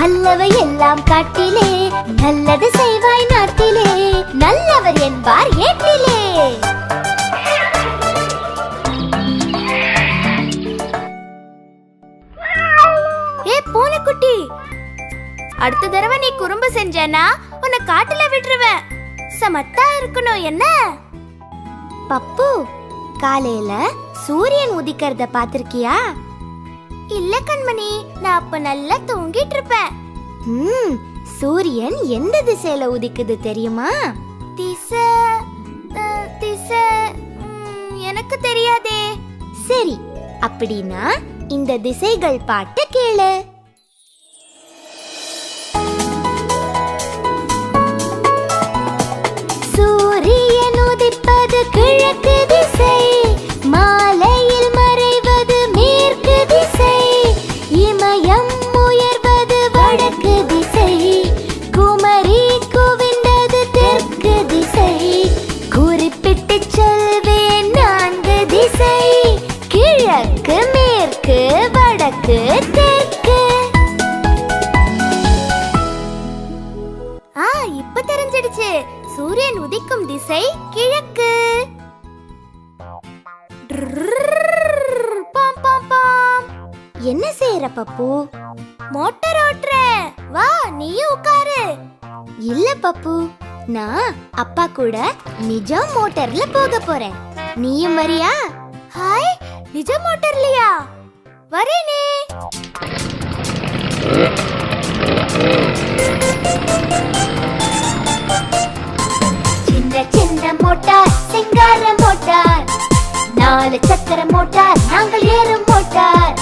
அல்லவை எல்லாம் காட்டிலே, நல்லது செய்வாய் நாட்டிலே, நல்லவர் என்பார் ஏட்டிலே. ஏ பூனைக்குட்டி, அடுத்த தடவை நீ குறும்பு செஞ்சேன்னா உன்னை காட்டுல விட்டுருவேன். சமத்தா இருக்கணும் என்ன? பப்பு, காலையில சூரியன் உதிக்கிறத பாத்திருக்கியா? இல்ல கண்மணி, நான் அப்ப நல்லா தூங்கிட்டு இருப்பேன். சூரியன் எந்த திசையில உதிக்குது தெரியுமா? திசை திசை எனக்கு தெரியாதே. சரி, அப்படின்னா இந்த திசைகள் பாட்டு கேளு. சூரியன் உதிப்பது கிழக்கு திசை, மாலையில் மறைவது மேற்கு திசை, இமயம் உயர்வது வடக்கு திசை, குமரி குவிந்தது தெற்கு திசை, குறிப்பிட்டு சொல்வேன் 4 திசை, கிழக்கு மேற்கு வடக்கு தெற்கு. இப்ப தெரிஞ்சிடுச்சு. சூரியன் உதிக்கும் திசை கிழக்கு. பாம் பாம் பாம். என்ன செய்யற பப்பு? மோட்டார் ஓட்டுறேன். வா, நீயும் உட்காரு. இல்ல பப்பு, நான் அப்பா கூட நிஜம் மோட்டார்ல போக போறேன். நீயும் வரியா? ஹாய், நிஜ மோட்டார்லையா? வரேனே. சின்ன சின்ன மோட்டார், சிங்கார மோட்டார், 4 சக்கர மோட்டார், நாங்கள் ஏறும் மோட்டார்.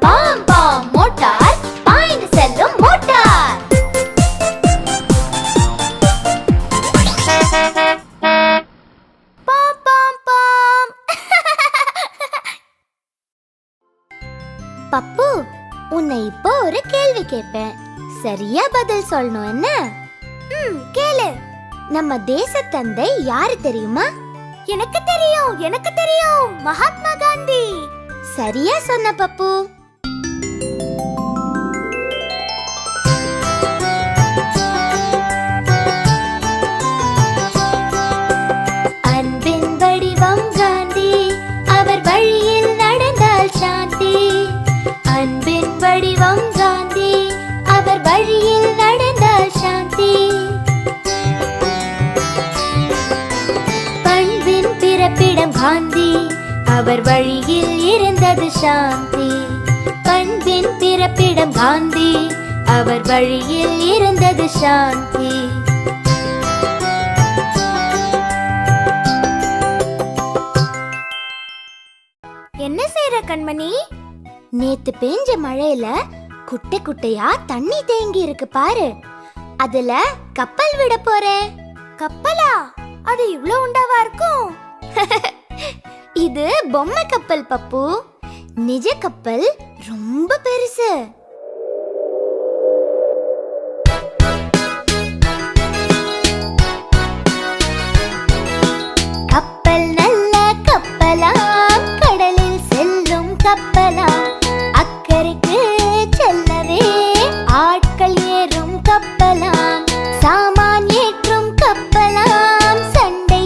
பாம் பாம் மோட்டார், பாய்ந்து செல்லும் மோட்டார். பாம் பாம் பாம். பப்பு, உன்னை இப்போ ஒரு கேள்வி கேட்பேன், சரியா பதில் சொல்லணும். என்ன? கேளு. நம்ம தேச தந்தை யாரு தெரியுமா? எனக்கு தெரியும், எனக்கு தெரியும். மகாத்மா காந்தி. சரியா சொன்ன பப்பு. அன்பின் வடிவம் காந்தி, அவர் வழியில் நடந்தால் சாந்தி. அன்பின் வடிவம் காந்தி, அவர் வழியில் நடந்தால் சாந்தி. பண்பின் பிறப்பிடம் காந்தி, அவர் வழியில் இருந்தது சாந்தி. பண்பின் பிறப்பிடம் காந்தி, அவர் வழியில் இருந்தது சாந்தி. என்ன செய்யற கண்மணி? நேத்து பெஞ்ச மழையில குட்டை குட்டையா தண்ணி தேங்கி இருக்கு பாரு, அதுல கப்பல் விட போறேன். கப்பலா? அது இவ்ளோ உண்டாவா இருக்கும்? இது பொம்மை கப்பல் பப்பு, நிஜ கப்பல் ரொம்ப பெருசு. கப்பல் நல்ல கப்பலாம், கடலில் செல்லும் கப்பலாம், அக்கறைக்கு செல்லவே ஆட்கள் ஏறும் கப்பலாம், சாமான் ஏற்றும் கப்பலாம், சண்டை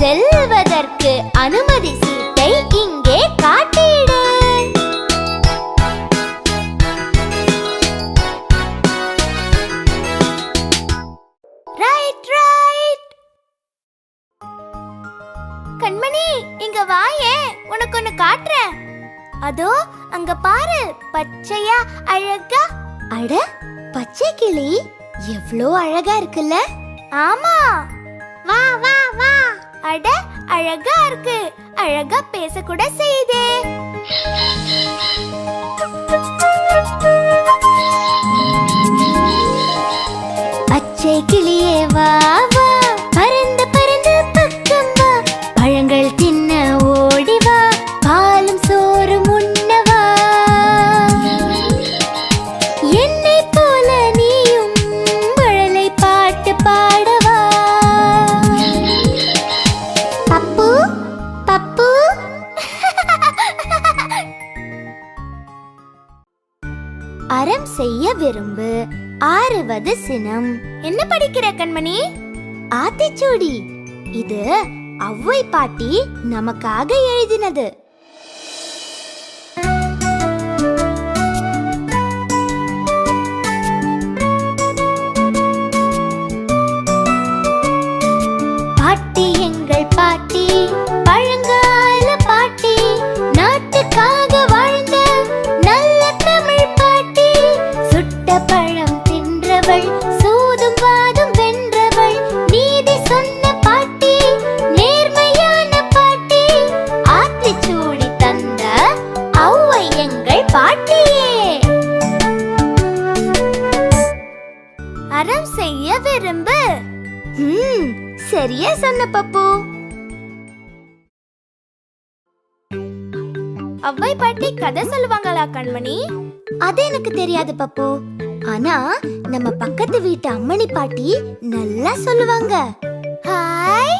செல்வதற்கு அனுமதி சீட்டை இங்கே காட்டிடு. Right right. கண்மணி, இங்க வாயே, உனக்கு ஒன்னு காட்டுறேன். அதோ அங்க பாரு, பச்சையா அழகா. அட, பச்சை கிளி எவ்ளோ அழகா இருக்குல்ல? ஆமா, வா வா வா. அட, அழகா இருக்கு, அழகா பேச கூட செய்தே. பச்சை கிளியே வா வா, பறந்து பறந்து பக்கம் வா, பழங்கள் தின்ன ஓடி வா, பாலும் சோறும் உண்ணவா. என்னை போல நீயும் மழலை பாட்டு பாடவா. பப்பு பப்பு. அறம் செய்ய விரும்பு, ஆறுவது சினம். என்ன படிக்கிற கண்மணி? ஆத்திச்சூடி. இது ஔவை பாட்டி நமக்காக எழுதினது. பாட்டி எங்கள் பாட்டி, பழங்கால பாட்டி, நாட்டுக்காக வாழ்ந்த நல்ல தமிழ் பாட்டி. சுட்ட பழம் தின்றவள், சூதும் வாதும் வென்றவள், நீதி சொன்ன பாட்டி, நேர்மையான பாட்டி, ஆத்திச்சூடி தந்த ஔவை எங்கள் பாட்டியே. அறம் செய்ய விரும்பு. சரியா சொன்ன பப்பு. ஔவை பாட்டி கதை சொல்லுவாங்களா கண்மணி? அது எனக்கு தெரியாது பப்பு. ஆனா நம்ம பக்கத்து வீட்டு அம்மணி பாட்டி நல்லா சொல்லுவாங்க. ஹாய்.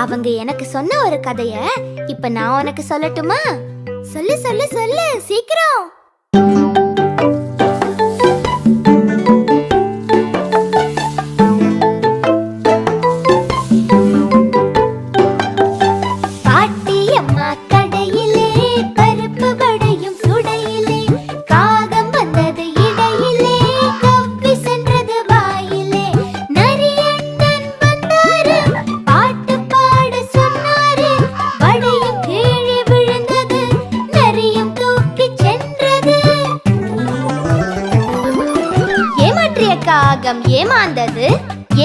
அவங்க எனக்கு சொன்ன ஒரு கதைய இப்ப நான் உனக்கு சொல்லட்டுமா? சொல்லு சொல்லு சொல்லு, சீக்கிரம். காகம் ஏமாந்தது,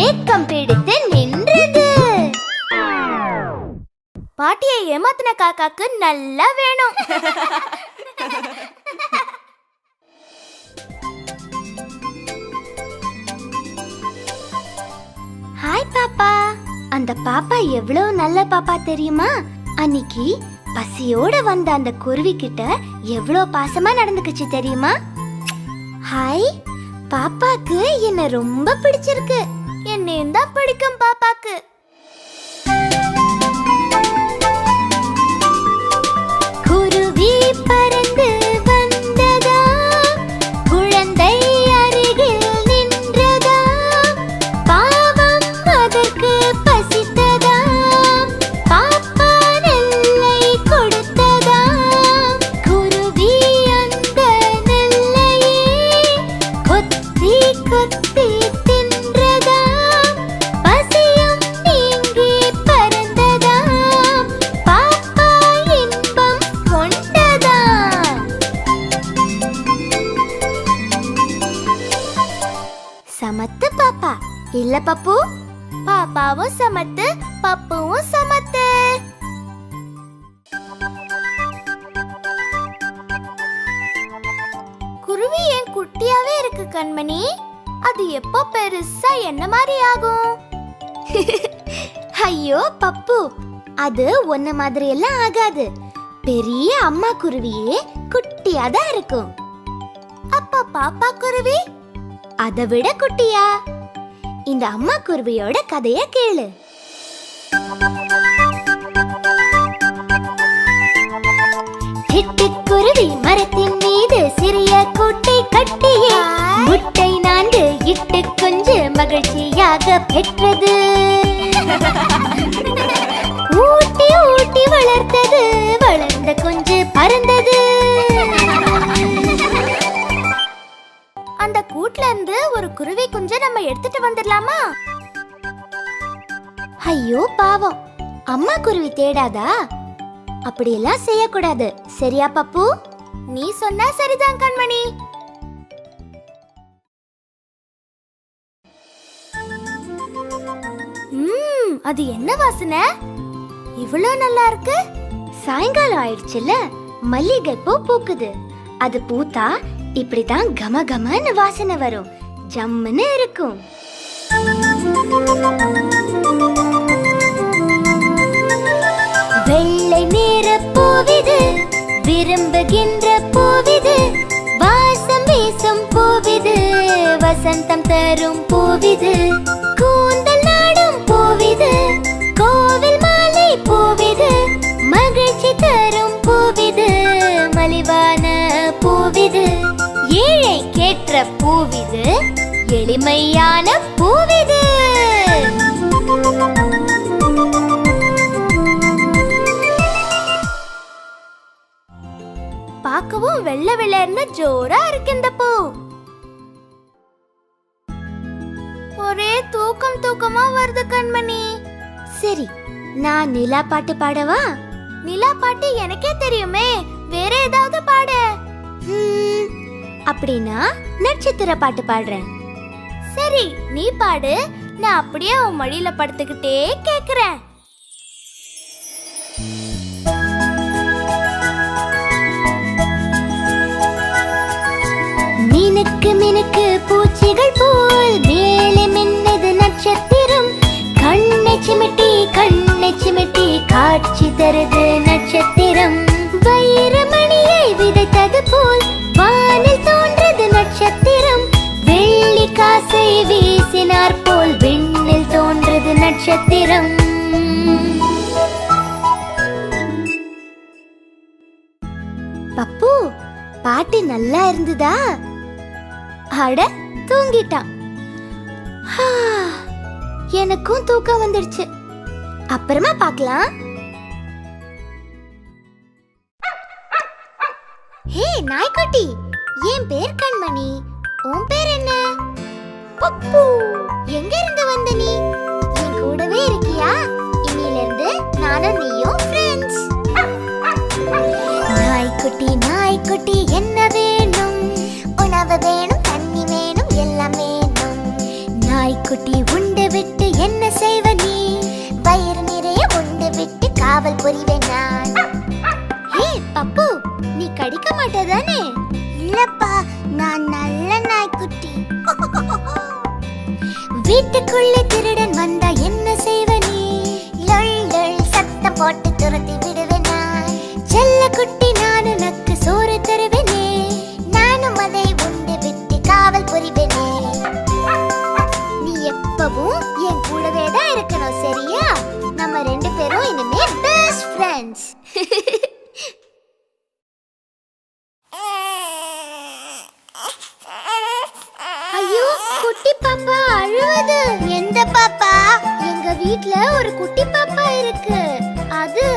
ஏக்கம் பிடித்து நின்றது. பாட்டியை ஏமாத்தின காக்காக்கு நல்லா வேணும். ஹாய் பாப்பா. அந்த பாப்பா எவ்வளவு நல்ல பாப்பா தெரியுமா? அன்னைக்கு பசியோட வந்த அந்த குருவி கிட்ட எவ்வளவு பாசமா நடந்துக்குச்சு தெரியுமா? ஹாய். பாப்பாக்கு என்ன ரொம்ப பிடிச்சிருக்கு. என்னையும் தான் பிடிக்கும் பாப்பாக்கு. குருவி பறந்து வந்ததா, குழந்தை அருகில் நின்றதா, பாவம் அதற்கு பசித்ததா, பாப்பா நெல்லை கொடுத்ததா, குருவி அந்த நெல்லையே கொத்தி கொத்தி தின்றதா, பசியும் நீங்கி பறந்ததா, பாப்பா இன்பம் கொண்டதா. சமத்து பாப்பா இல்ல பப்பு? பாப்பாவும் சமத்து, பப்புவும் சமத்து. குருவி ஏன் குட்டியாவே இருக்கு கண்மணி? அது எப்போ பெருசா என்ன மாதிரி ஆகும்? ஐயோ பப்பு, அது ஒன்ன மாதிரி எல்லாம் ஆகாது. பெரிய அம்மா குருவியே குட்டியா தான் இருக்கும். அப்ப பாப்பா குருவி அதை விட குட்டியா? இந்த அம்மா குருவியோட கதைய கேளு. சிட்டுக்குருவி மரத்தின் மீது சிறிய கூட்டை கட்டியே முட்டை 4 இட்டு கொஞ்சு மகிழ்ச்சியாக பெற்றது. தேடலாமா? ஐயோ பாவம், அம்மா குருவி தேடாதா? அப்படியெல்லாம் செய்யக்கூடாது, சரியா பப்பு? நீ சொன்னா சரிதான் கண்மணி. அது என்ன வாசனை? இவ்வளோ நல்லா இருக்கு. சாயங்காலம் ஆயிடுச்சுல, மல்லிகை பூ பூக்குது. அது பூத்தா இப்படிதான் கம கமன்னு வாசனை வரும், ஜம்முன்னு இருக்கும். வெள்ளை நிற பூவிது, விரும்புகின்ற பூவிது, வாசம் வீசும் பூவிது, வசந்தம் தரும் பூவிது, கூந்தல் நாடும் பூவிது, கோவில் மாலை பூவிது, மகிழ்ச்சி தரும் பூவிது, மலிவான பூவிது, ஏழை கேற்ற பூவிது, எளிமையான பூவிது. பார்க்கவும் வெள்ளை வெள்ளைன்னு ஜோரா இருக்கு இந்த பூ. ஒரே தூக்கம் தூக்கமா வருது கண்மணி. சரி, நான் நிலா பாட்டு பாடவா? நிலா பாட்டு எனக்கே தெரியுமே, வேற ஏதாவது பாடு. அப்படின்னா நட்சத்திர பாட்டு பாடுறேன். சரி, நீ பாடு, நான் அப்படியே உன் மடியில படுத்துக்கிட்டே கேக்குறேன். மினுக்கு மினுக்கு பூச்சிகள் போல் மேலே மின்னது நட்சத்திரம், கண்ணை சிமிட்டி கண்ணை சிமிட்டி காட்சி தருது நட்சத்திரம், வைரமணியை விதைத்தது போல் வானில் தோன்றது நட்சத்திரம், வெள்ளி காசை வீசினார் போல் விண்ணில் தோன்றது நட்சத்திரம். பப்பு, பாட்டு நல்லா இருந்ததா? அட, தூங்கிட்டான். எனக்கும் தூக்கம் வந்துடுச்சு, அப்புறமா பார்க்கலாம். ஹே நாய்க்குட்டி, என் பேர் கண்மணி, உன் பேர் என்ன? பப்பு. எங்க இருந்து வந்த நீ? என் கூடவே இருக்கியா? இன்னில இருந்து நானும் நீயும் ஃப்ரெண்ட்ஸ். நாய்க்குட்டி நாய்க்குட்டி என்ன வேணும்? உணவு வேணும், தண்ணி வேணும், எல்லாம் வேணும். நாய்க்குட்டி உண்டு விட்டு என்ன செய்வ நீ? வயிறு நிறைய உண்டு விட்டு காவல் புரிவேன் நான். ஹே பப்பு, நீ கடிக்க மாட்டதானே? இல்லப்பா, நான் நல்ல நாய்க்குட்டி. வீட்டுக்குள்ளே திருடன் வந்தா என்ன செய்வ நீ? லொள் லொள் சத்தம் போட்டு துரத்தி விடுவேன் நான். செல்ல குட்டி நான் உனக்கு சோறு தருவேனே, நானும் அதை உண்டு விட்டு காவல் புரிவேனே. நீ எப்பவும் என் கூடவே தான் இருக்கணும், சரியா? நம்ம ரெண்டு பேரும் இனிமே பெஸ்ட் ஃப்ரெண்ட்ஸ். ஐயோ, குட்டி பாப்பா அழுவது. எந்த பாப்பா? எங்க வீட்ல ஒரு குட்டி பாப்பா இருக்கு, அது.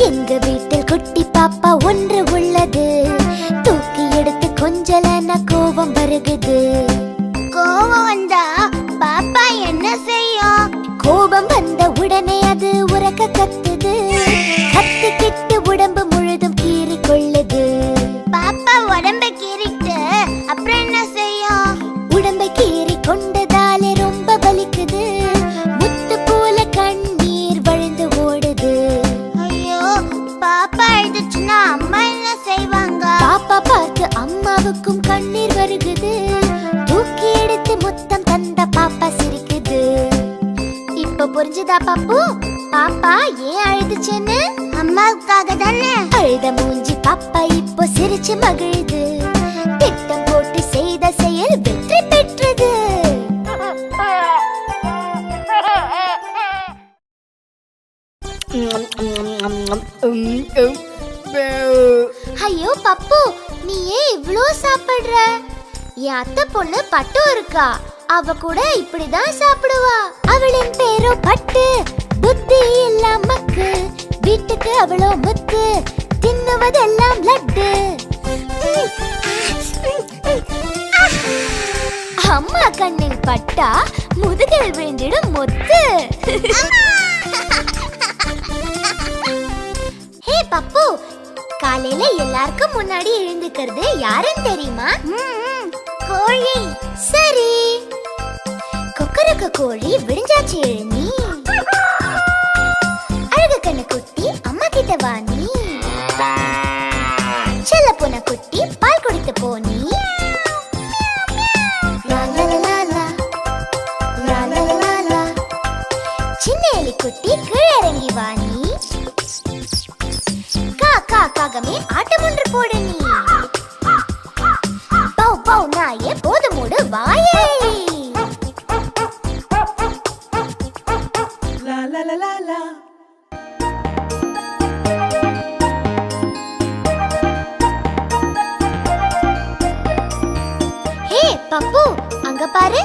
எங்க வீட்டில் குட்டி பாப்பா ஒன்று உள்ளது, தூக்கி எடுத்து கொஞ்சலன கோபம் வருகுது. கோபம் வந்தா பாப்பா என்ன செய்யும்? கோபம் வந்த உடனே அது உரக்க கத்துது, கத்திக்கிட்டு உடம்பு முழுதும் கீறி கொள்ளுது. பாப்பா உடம்பை கீறிட்டு அப்புறம் என்ன செய்யும்? உடம்பை கீறி கொண்டதாலே ரொம்ப வலிக்குது, முத்து போல கண்ணீர் வழிந்து ஓடுது. ஐயோ, பாப்பா அழுதுச்சுன்னா அம்மா என்ன செய்வாங்க? பாப்பா பார்த்து அம்மாவுக்கும் கண்ணீர் வருகுது, தூக்கி எடுத்து முத்தம் தந்த பாப்பா சிரிக்குது. இப்ப புரிஞ்சுதா பாப்பு? பாப்பா ஏன் அழுதுச்சுன்னு? அம்மாவுக்காக தானே. அழுத மூஞ்சி பாப்பா இப்போ சிரிச்சு மகிழுது, திட்டம் போட்டு செய்த செயல் வெற்றி பெற்றது. ஐயோ பப்பு, நீ ஏன் இவ்ளோ சாப்பிடுற? என் அத்தை பொண்ணு பட்டு இருக்கா, அவ கூட இப்படிதான் சாப்பிடுவா. அவளின் பேரோ பட்டு, புத்தி எல்லாம் மக்கு, வீட்டுக்கு அவ்வளோ முத்து, தின்னுவதெல்லாம் லட்டு. அம்மா கண்ணில் பட்டா முதுகில் விழுந்திடும் முத்து. ஹே பப்பு, காலையில எல்லாருக்கும் முன்னாடி எழுந்துக்கிறது யாருன்னு தெரியுமா? கோழி. சரி, கொக்கரக்க கோழி விடிஞ்சாச்சு எழுநீ. அழகு கண்ணு குட்டி அம்மா கிட்ட வா நீ. செல்ல போன குட்டி பால் குடித்து போனி. சின்ன எலி குட்டி கீழே இறங்கி வா நீ. காக்கா காகமே ஆட்டம் ஒன்று போடு நீ. பௌ பௌ நாயே போது மூடு வாயே. La la la la la. ஹே பப்பு, அங்க பாரு,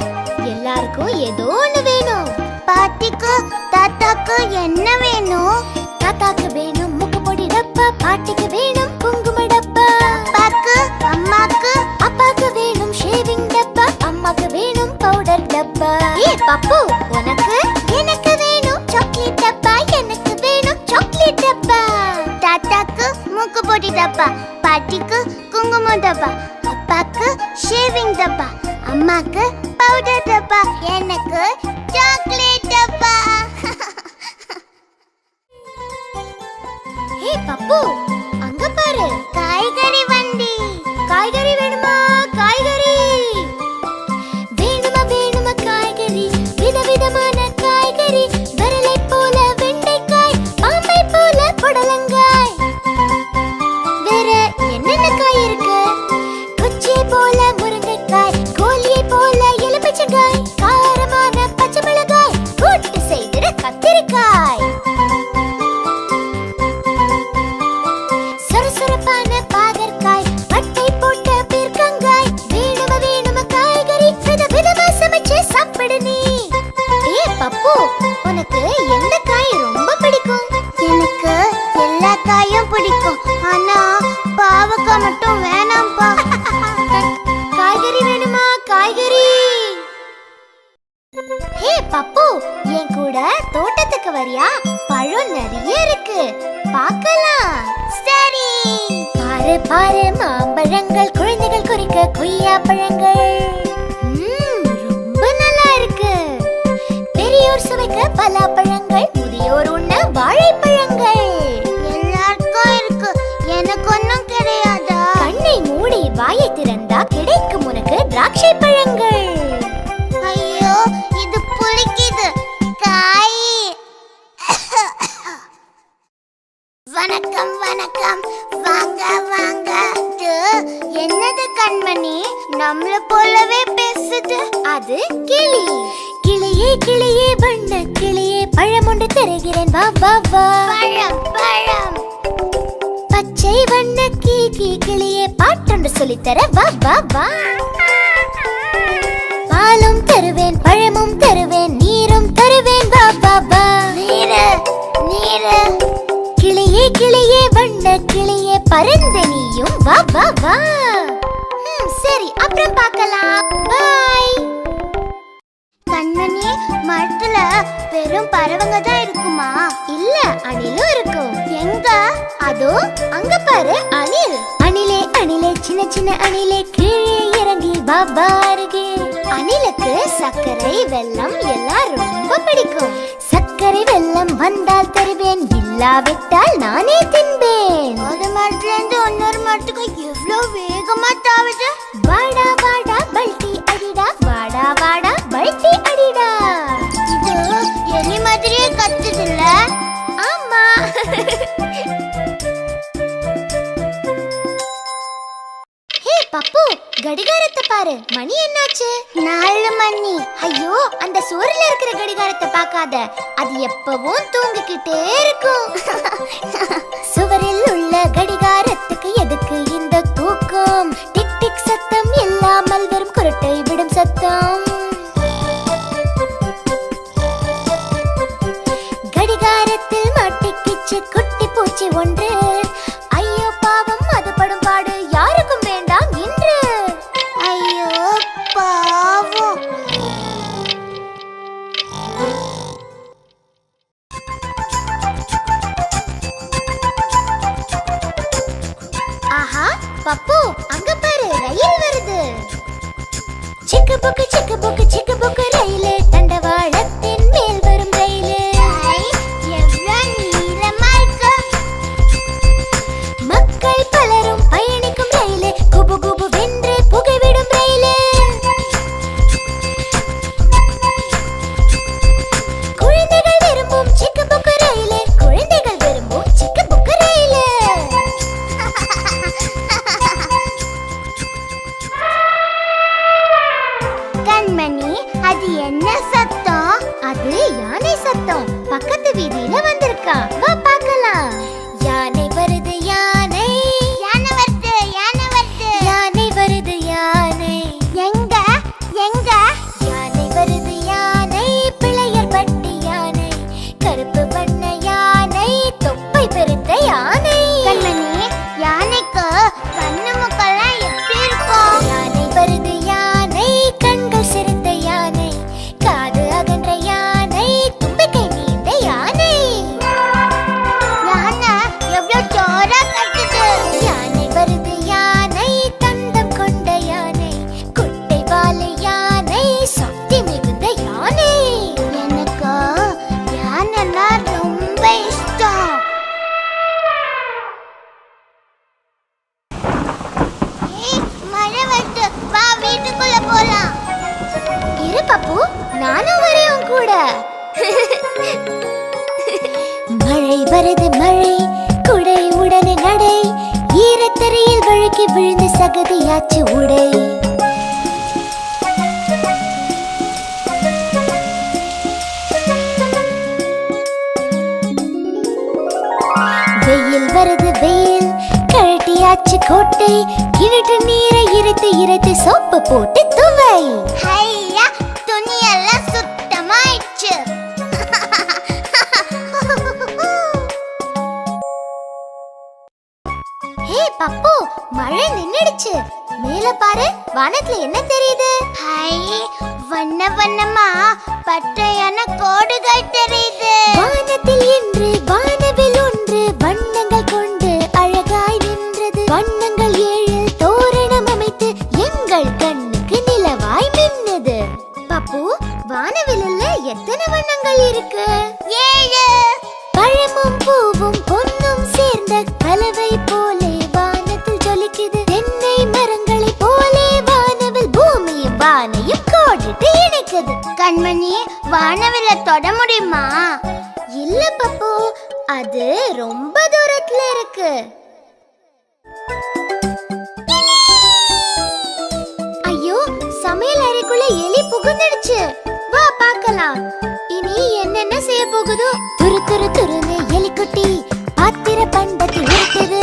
எல்லாருக்கும் ஏதோ ஒண்ணு வேணும். பாட்டிக்கு தாத்தாக்கு என்ன வேணும்? தாத்தாக்கு வேணும் முக்கு பொடி டப்பா, பாட்டிக்கு வேணும் குங்கும டப்பா. அப்பாக்கு அம்மாக்கு அப்பாக்கு வேணும் ஷேவிங் டப்பா, அம்மாக்கு வேணும் பவுடர் டப்பா. ஏ பப்பு, உனக்கு? எனக்கு வேணும் சாக்லேட் டப்பா, எனக்கு வேணும் சாக்லேட் டப்பா. தாத்தாக்கு முக்கு பொடி டப்பா, பாட்டிக்கு குங்கும டப்பா, அப்பாக்கு ஷேவிங் டப்பா, அம்மாக்கு பவுடர் டப்பா, எனக்கு சாக்லேட் டப்பா. ஹே பப்பு, அங்க பாரு, காய்கறி வண்டி. காய்கறி வேணுமா? காய்கறி வேணுமா? வேணுமா காய்கறி? விதவிதமான காய்கறி, விரலை போல வெண்டைக்காய், பாம்பை போல புடலங்காய். வேற என்னென்ன காய் இருக்கு? குச்சி போல முருங்கைக்காய், கோலியை போல எலுமிச்சங்காய், காரமான பச்சை மிளகாய், கூட்டு செய்திட கத்திரிக்காய். சுறுசுறுப்பான பாகற்காய், பட்டை போட்ட பீர்க்கங்காய். வேணுமா? வேணுமா காய்கறி? விதவிதமா சமைச்சு சாப்பிடு நீ. ஏ பப்பு, உனக்கு எந்த காய் ரொம்ப பிடிக்கும்? எனக்கு எல்லா காயும் பிடிக்கும், ஆனா பாவக்காய் மட்டும் வேணாம்பா. காய்கறி வேணுமா? காய்கறி. ஹே பப்பு, என் கூட தோட்டத்துக்கு வரியா? பழம் நிறைய இருக்கு, பார்க்கலாம். சரி. பாரு பாரு மாம்பழங்கள், குழந்தைகள் குறிக்க குய்யா பழங்கள். ரொம்ப நல்லா இருக்கு. பெரியோர் சுவைக்க பலாப்பழங்கள், முதியோர் உண்ண வாழைப்பழங்கள். எல்லாருக்கும் இருக்கு, எனக்கு ஒன்னும் கிடையாதா? கண்ணை மூடி வாயை திறந்தா கிடைக்கும் உனக்கு திராட்சை பழங்கள். ஐயோ, இது புளிக்குது. காய். வணக்கம் வணக்கம், வாங்க வாங்க. என்னது கண்மணி, நம்மள போலவே பேசுது? அது கிளி. கிளியே கிளியே வண்ண கிளியே, பழம் ஒன்று தருகிறேன் வா வா வா. பழம் பழம். பச்சை வண்ண கீ கிளியே, பாட்டொன்று சொல்லித்தர வா வா வா. பாலும் தருவேன் பழமும் தருவேன், நீரும் தருவேன் வா வா வா. நீரு நீரு. கிளியே கிளியே வண்ண கிளியே, பறந்த நீயும் வா வா வா. சரி, அப்புறம் பார்க்கலாம். பாய். கண்மணி, மரத்துல வெறும் பறவைங்க தான் இருக்குமா? இல்ல, அணிலும் இருக்கும். எங்க? அதோ அங்க பாரு, அணில். அணிலே அணிலே சின்ன சின்ன அணிலே, கீழே இறங்கி வா வா அருகே. அணிலுக்கு சர்க்கரை வெல்லம் எல்லாம் ரொம்ப பிடிக்கும். சர்க்கரை வெல்லம் வந்தால் தருவேன், இல்லாவிட்டால் நானே தின்பேன். ஒரு மரத்துல இருந்து இன்னொரு மரத்துக்கு எவ்வளவு வேகமா தாவுது. வாடா வாடா பல்டி அடிடா, வாடா வாடா பல்டி அடிடா. இது எலி மாதிரியே கத்துதுல்ல? ஆமா. ஹே பப்பு, கடிகாரத்தை பாரு, மணி என்னாச்சு? 4 மணி. ஐயோ, அந்த சுவர்ல இருக்கிற கடிகாரத்தை பார்க்காத, அது எப்பவும் தூங்கிக்கிட்டே இருக்கும். சுவரில் உள்ள கடிகாரத்துக்கு எதுக்கு இந்த தூக்கம்? டிக் டிக் சத்தம் இல்லாமல் வெறும் குருட்டை விடும் சத்தம். கடிகாரத்தில் மாட்டிக்கிச்சு குட்டி பூச்சி ஒன்று. ஐயோ பாவம், அது படும் பாடு யாருக்கும் வேண்டாம் இன்று. ஐயோ பாவம். பக்கத்து வீதியில வந்திருக்கான். வா பார்க்கலாம். யானை வருது யானை, யானை வருது, யானை வருது, யானை வருது யானை. எங்க எங்க? யானை வருது யானை, பிள்ளையர் பட்டி யானை, கருப்பு வண்ண யானை, தொப்பை பெருத்த யானை. கண்மணி, யானைக்கு கண்ணு முக்கெல்லாம் எப்படி இருக்கும்? யானை வருது யானை, கண்கள் சிறுத்த யானை, காது அகன்ற யானை, தும்பிக்கை நீண்ட யானை. யானை எவ்வளவு ஜோரா கத்துது. யானை வருது யானை, தந்தம் கொண்ட யானை, குட்டை வாலு யானை, சக்தி மிகுந்த யானை. எனக்கு யானைன்னா ரொம்ப இஷ்டம். மழை வருது, வா வீட்டுக்குள்ள போலாம். இரு பப்பு, நானும் வரேன் கூட. மழை வருது மழை, குடை உடனே நடை, ஈரத்தரையில் வழுக்கி விழுந்து சகதியாச்சு உடை. வெயில் வருது வெயில், கழட்டியாச்சு கோட்டை, கிணற்று நீரை இறைத்து இறைத்து சோப்பு போட்டு துவை. ஐயா, துணி எல்லாம் சுத்தமாயிடுச்சு. ஹே பப்பு, மழை நின்னுடுச்சு. மேல பாரு, வானத்துல என்ன தெரியுது? ஹை, வண்ண வண்ணமா பட்டையான கோடுகள் தெரியுது. வானத்தில் இன்று வானவில் ஒன்று வண்ணங்கள் கொண்டு அழகாய் நின்றது. வண்ணங்கள் 7 தோரணம் அமைத்து எங்கள் கண்ணுக்கு நிலவாய் மின்னுது. பப்பு, வானவில்ல எத்தனை வண்ணங்கள் இருக்கு? 7. பழமும் பூவும் பொன்னும் சேர்ந்த கலவை போலே வானத்தில் ஜொலிக்குது. தென்னை மரங்களை போலே வானவில் பூமியும் வானையும் கோடிட்டு இணைக்குது. கண்மணி, வானவில்ல தொட முடியுமா? இல்ல பப்பு, அது ரொம்ப தூரத்துல இருக்கு. ஐயோ, சமையல் அறைக்குள்ள எலி புகுந்துடுச்சு. வா பார்க்கலாம். இனி என்னென்ன செய்ய போகுதோ? துரு துரு துருன்னு எலிக்குட்டி பாத்திர பண்டத்தில் இருக்குது.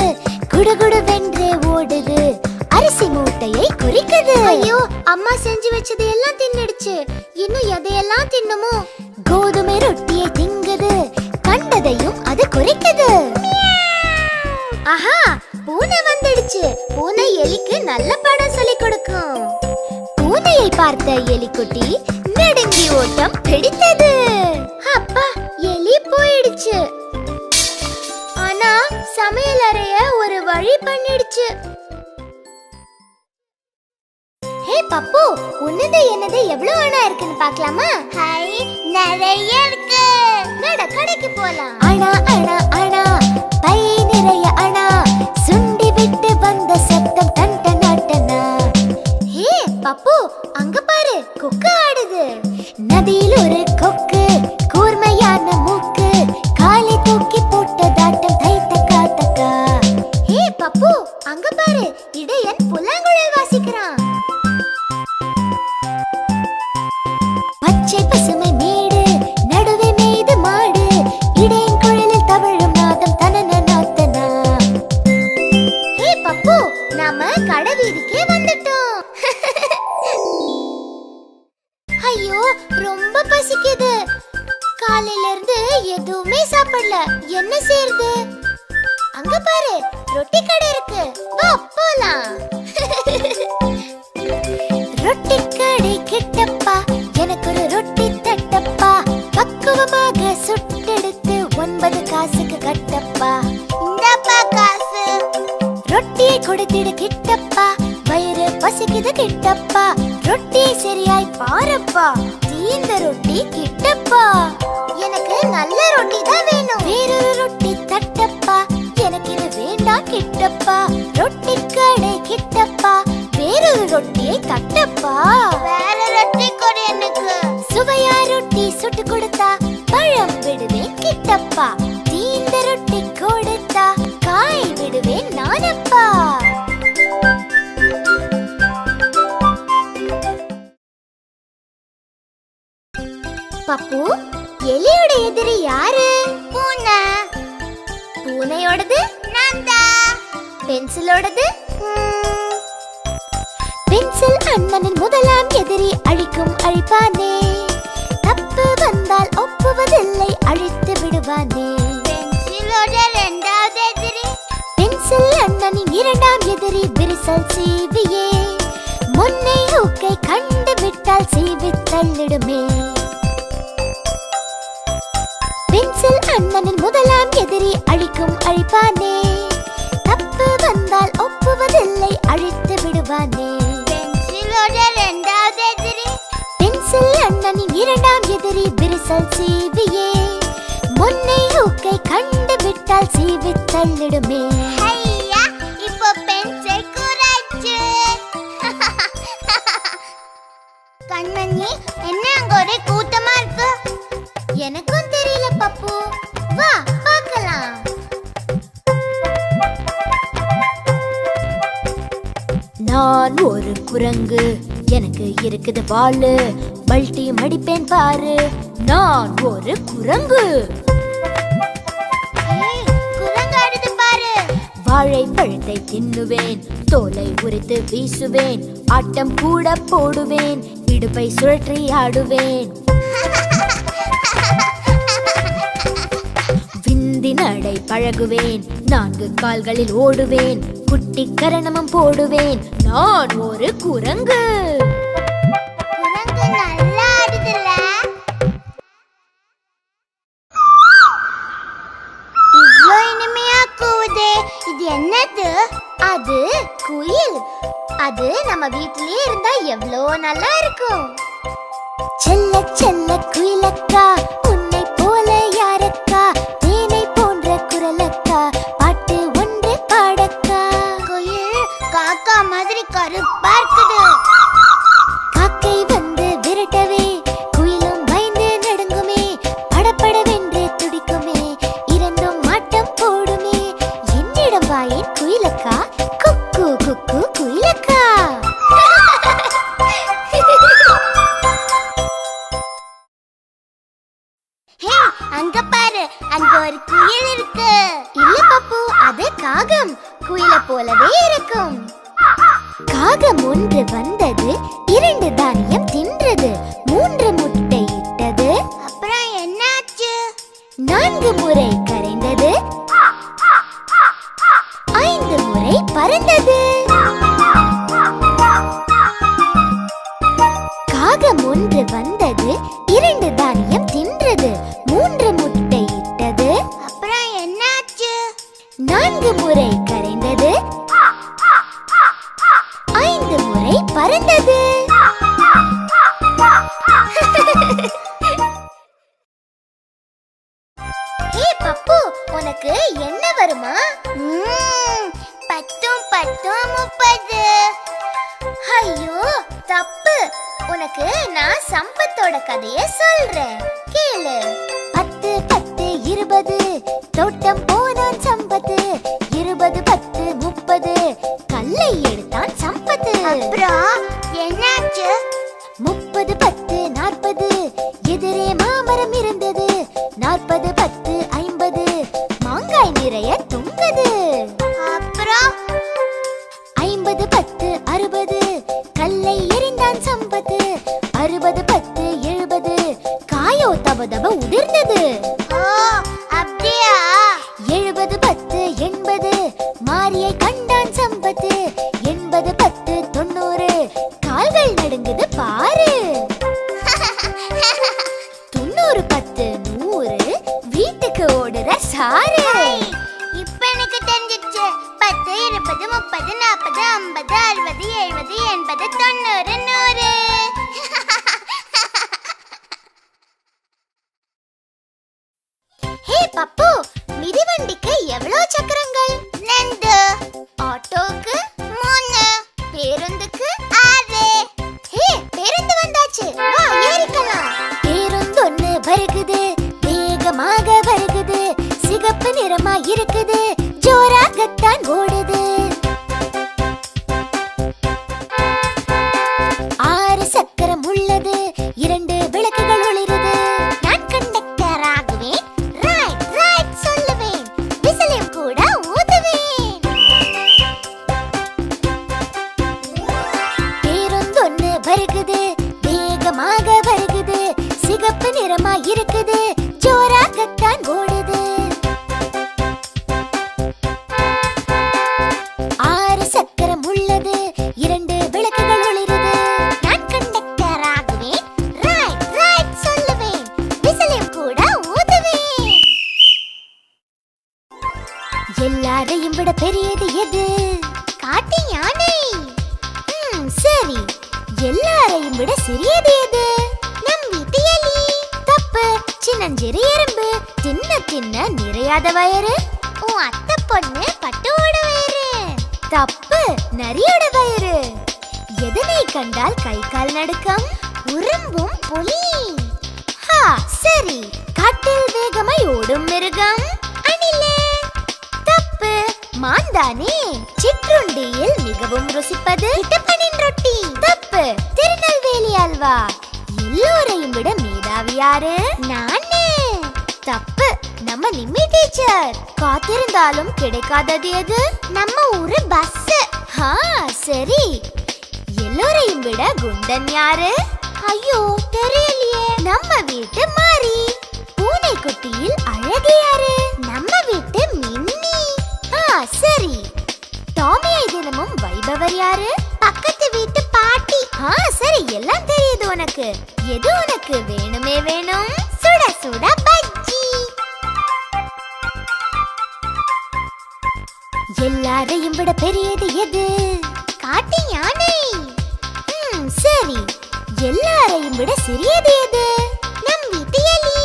குடுகுடு வென்றே ஓடுது, அரிசி மூட்டையை குறிக்குது. ஐயோ, அம்மா செஞ்சு வச்சது எல்லாம் தின்னுடுச்சு. இன்னும் எதையெல்லாம் தின்னுமோ? கோதுமை ரொட்டியை திங்குது, கண்டதையும் அது குறிக்குது. ஆஹா, பூனை வந்துடுச்சு. பூனை எலிக்கு நல்ல பாடம் சொல்லி கொடுக்கும். பூனையை பார்த்த எலிக்குட்டி நடுங்கி ஓட்டம் பிடித்தது. அப்பா, எலி போயிடுச்சு. ஆனா சமையல் அறைய ஒரு வழி பண்ணிடுச்சு. ஹே பப்பு, உன்னது என்னது எவ்வளவு அணா இருக்குன்னு பார்க்கலாமா? ஹை, நிறைய இருக்கு. நட, கடைக்கு போலாம். அணா அணா அணா, பை நிறைய அணா, சுண்டி விட்டு வந்த சத்தம் டன் டன் டனா. ஹே பப்பு, அங்க பாரு, கொக்கு ஆடுது. நதியில் ஒரு கொக்கு, கூர்மையான மூக்கு, காலை தூக்கி போட்டதாட்டம் தை தக்கா தக்கா. ஹே பப்பு, அங்க பாரு, இடையன் புல்லாங்குழல் வாசிக்கிறான். பச்சை பசுமை மேடு, நடுவே மேய்து மாடு, இடையன் குழலில் தவழும் நாதம் தனன நாத்தனா. ஹே பப்பு, நாம கடை வீதிக்கே வந்துட்டோம். ஐயோ, ரொம்ப பசிக்குது. காலையில இருந்து எதுவுமே சாப்பிடல. என்ன செய்யறது? அங்க பாரு, ரொட்டி கடை இருக்கு. வா போலாம். ரொட்டி கடை கிட்டப்பா, எனக்கு ஒரு ரொட்டி தட்டப்பா, பக்குவமாக சுட்டெடுத்து 9 காசுக்கு கட்டப்பா. இந்தப்பா காசு. ரொட்டியை கொடுத்திடு கிட்டப்பா, வயிறு பசிக்குது கிட்டப்பா, ரொட்டியை சரியாய் பாரப்பா, தீந்த ரொட்டி கிட்டப்பா. எனக்கு நல்ல ரொட்டி தான் வேணும். வேறொரு ரொட்டி தட்டப்பா, எனக்கு இது வேண்டாம் கிட்டப்பா. ரொட்டி கடை கிட்டப்பா, வேறொரு ரொட்டியை தட்டப்பா. வேற ரொட்டி கொடு எனக்கு. சுவையா ரொட்டி சுட்டு கொடுத்தா பழம் விடுவேன் கிட்டப்பா, தீந்த ரொட்டி கொடுத்தா காய் விடுவேன் நானப்பா. பப்பு, எலியோட எதிரி யாரு? பென்சிலோடது பென்சில் அண்ணனின் முதலாம் எதிரி அழிக்கும் அழிப்பானே தப்பு வந்தால் ஒப்புவதில்லை அழித்து விடுவானே பென்சிலோட இரண்டாவது எதிரி பென்சில் அண்ணனின் இரண்டாம் எதிரி விரிசல் சீவியே முன்னை ஊக்கை கண்டு விட்டால் சீவி தள்ளிடுமே பென்சில் அண்ணனின் முதலாம் எதிரி அழிக்கும் அழிப்பானே தப்பு வந்தால் ஒப்புவதில்லை அழித்து விடுவானே பென்சிலோட இரண்டாவது எதிரி பென்சில் அண்ணனின் இரண்டாம் எதிரி விரிசல் சீவியே முன்னை ஊக்கை கண்டு விட்டால் சீவி தள்ளிடுமே ஐயா இப்போ பென்சில் குறைச்சு கண்மணி என்ன அங்க ஒரே கூட்டமா இருக்கு எனக்கும் தெரியல பப்பு வா பார்க்கலாம் நான் ஒரு குரங்கு எனக்கு இருக்குது வாளு பல்டி மடிப்பேன் பாரு நான் ஒரு குரங்கு குரங்காடுது பாரு வாழைப்பழத்தை தின்னுவேன் தோலை உரித்து வீசுவேன் ஆட்டம் கூட போடுவேன் இடுப்பை சுழற்றி ஆடுவேன் விந்தி நடை பழகுவேன் 4 கால்களில் ஓடுவேன் குட்டி கரணமும் போடுவேன் நான் ஒரு குரங்கு குரங்கு நல்லா ஆடுதுல இவ்ளோ இனிமையா கூவுதே இது என்னது அது குயில் அது நம்ம வீட்லயே இருந்தா எவ்வளோ நல்லா இருக்கும் செல்ல செல்ல குயிலக்கா உன்னை போல யாரக்கா தேனை போன்ற குரலக்கா பாட்டு ஒன்று பாடக்கா குயில் காக்கா மாதிரி கருப்பா இருக்குது காக்கை வந்து விரட்டவே குயிலும் பயந்து நடுங்குமே படபடவென்று துடிக்குமே இரண்டும் மாட்டம் போடுமே என்னிடம் வாயேன் குயிலக்கா குக்கு குக்கு குயிலக்கா அங்க பாரு அங்க ஒரு குயில் இருக்கு இல்ல பப்பு அது காகம் குயில போலவே இருக்கும் காகம் ஒன்று வந்தது 2 தானியம் தின்றது 3 முட்டை இட்டது அப்புறம் என்னாச்சு 4 முறை கரைந்தது 5 முறை பறந்தது காகம் ஒன்று வந்தது 2 தானியம் தின்றது 3 முட்டை இட்டது அப்புறம் என்னாச்சு 4 முறை கரைந்தது 5 முறை பறந்தது ஹே பப்பு உனக்கு என்ன வருமா 10 30 ஐயோ தப்பு உனக்கு நான் சம்பத்தோட கதைய சொல்றேன் கேளு 10 10 20 தோட்டம் போனான் சம்பத்து 20 10 30 கல்லை எடுத்தான் சம்பத்து அப்புறம் என்னாச்சு 30 10 40 எதிரே மாமரம் இருந்தது 40 10 50 மாங்காய் நிறைய தொங்குது அப்புறம் 50 10 60 கல்லை எறிந்தான் சம்பத்து 60 10 70 காயோ தபதப உதிர்ந்தது அப்படியா 70 10 80 மாரியை கண்டான் சம்பத்து 80 10 90 கால்கள் நடுங்குது பாரு 90 10 100 வீட்டுக்கு ஓடுற சாரு இப்ப எனக்கு தெரிஞ்சிச்சு 10 20 30 40 50 60 70 80 90 100 ஹே பப்பு மிதிவண்டிக்கு எவ்வளவு சக்கரங்கள் 2 ஆட்டோக்கு 3 பேருந்துக்கு 6 ஹே பேருந்து வந்தாச்சு வா ஏறிக்கலாம் பேருந்து ஒன்னு வருகுது வேகமாக வருகுது சிகப்பு நிறமா இருக்குது ஜோராகத்தான் ஓடுது 6 சக்கரம் உள்ளது 2 விளக்குகள் ஒளிருது நான் கண்டக்டர் ஆகுவேன் ரைட் ரைட் சொல்லுவேன் விசிலையும் கூட ஊதுவேன் எல்லாரையும் விட பெரியது எது? காட்டு யானை. சரி, எல்லாரையும் விட சிறியது எது? நம் வீட்டு எலி. தப்பு. சின்னஞ்சிறு எறும்பு. தின்ன தின்ன நிறையாத வயிறு. உன் அத்தை பொண்ணு பட்டுவோட வயிறு. தப்பு. நரியோட வயிறு. எதனை கண்டால் கை கால் நடுக்கம்? உறும்பும் புலி. சரி, காட்டில் வேகமாய் ஓடும் மிருகம்? அணிலே. தப்பு. மான்தானே. சிற்றுண்டியில் மிகவும் ருசிப்பது இட்டப்பனின் ரொட்டி. தப்பு. திருநெல்வேலி அல்வா. எல்லோரையும் விட மேதாவி யாரு? நானே. தப்பு. நம்ம நிம்மி டீச்சர். காத்திருந்தாலும் கிடைக்காதது எது? நம்ம ஊரு பஸ். சரி, எல்லோரையும் விட குண்டன் யாரு? ஐயோ, தெரியலையே. நம்ம வீட்டு மாறி. பூனை குட்டியில் அழகு யாரு? நம்ம வீட்டு மின்னி. சரி, டாமியை தினமும் வைபவர் யாரு? பக்கத்து வீட்டு பாட்டி. சரி, எல்லாம் தெரியுது உனக்கு. எது உனக்கு வேணுமே வேணும்? சுட சுட பஜ்ஜி. எல்லாரையும் விட பெரியது எது? காட்டு யானை. சரி, எல்லாரையும் விட சிறியது எது? நம் வீட்டு எலி.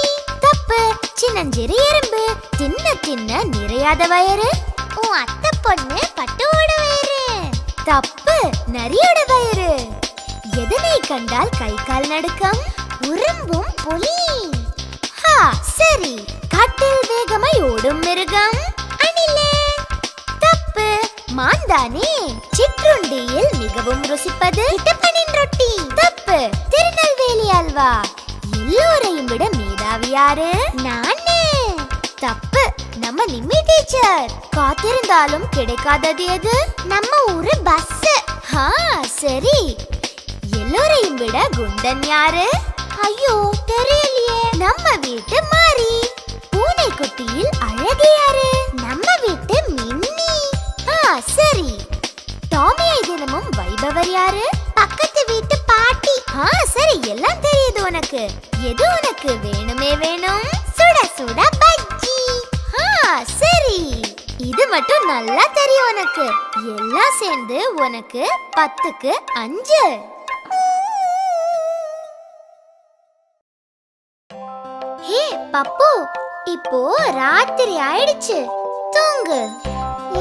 தப்பு. சின்னஞ்சிறு எறும்பு. தின்ன தின்ன நிறையாத வயிறு. உன் அத்தை பொண்ணு பட்டுவோட வயிறு. தப்பு. நரியோட வயிறு. எதனை கண்டால் கை கால் நடுக்கம்? உறும்பும் புலி. சரி, காட்டில் வேகமாய் ஓடும் மிருகம்? அணிலே. தப்பு. மான்தானே. சிற்றுண்டியில் மிகவும் ருசிப்பது இட்டப்பனின் ரொட்டி. தப்பு. திருநெல்வேலி அல்வா. எல்லோரையும் விட மேதாவி யாரு? நானே. தப்பு. நம்ம நிம்மி டீச்சர். காத்திருந்தாலும் கிடைக்காதது எது? நம்ம ஊரு பஸ். சரி, எல்லோரையும் விட குண்டன் யாரு? ஐயோ, தெரியலையே. நம்ம வீட்டு மாறி. பூனை குட்டியில் அழகு யாரு? நம்ம வீட்டு மின்னி. சரி, டாமியை தினமும் வைபவர் யாரு? பக்கத்து வீட்டு பாட்டி. சரி, எல்லாம் தெரியுது உனக்கு. எது உனக்கு வேணுமே வேணும்? சுட சுட பஜ்ஜி. சரி, இது மட்டும் நல்லா தெரியும் உனக்கு. எல்லாம் சேர்ந்து உனக்கு 10க்கு 5. ஹே பப்பு, இப்போ ராத்திரி ஆயிடுச்சு. தூங்கு.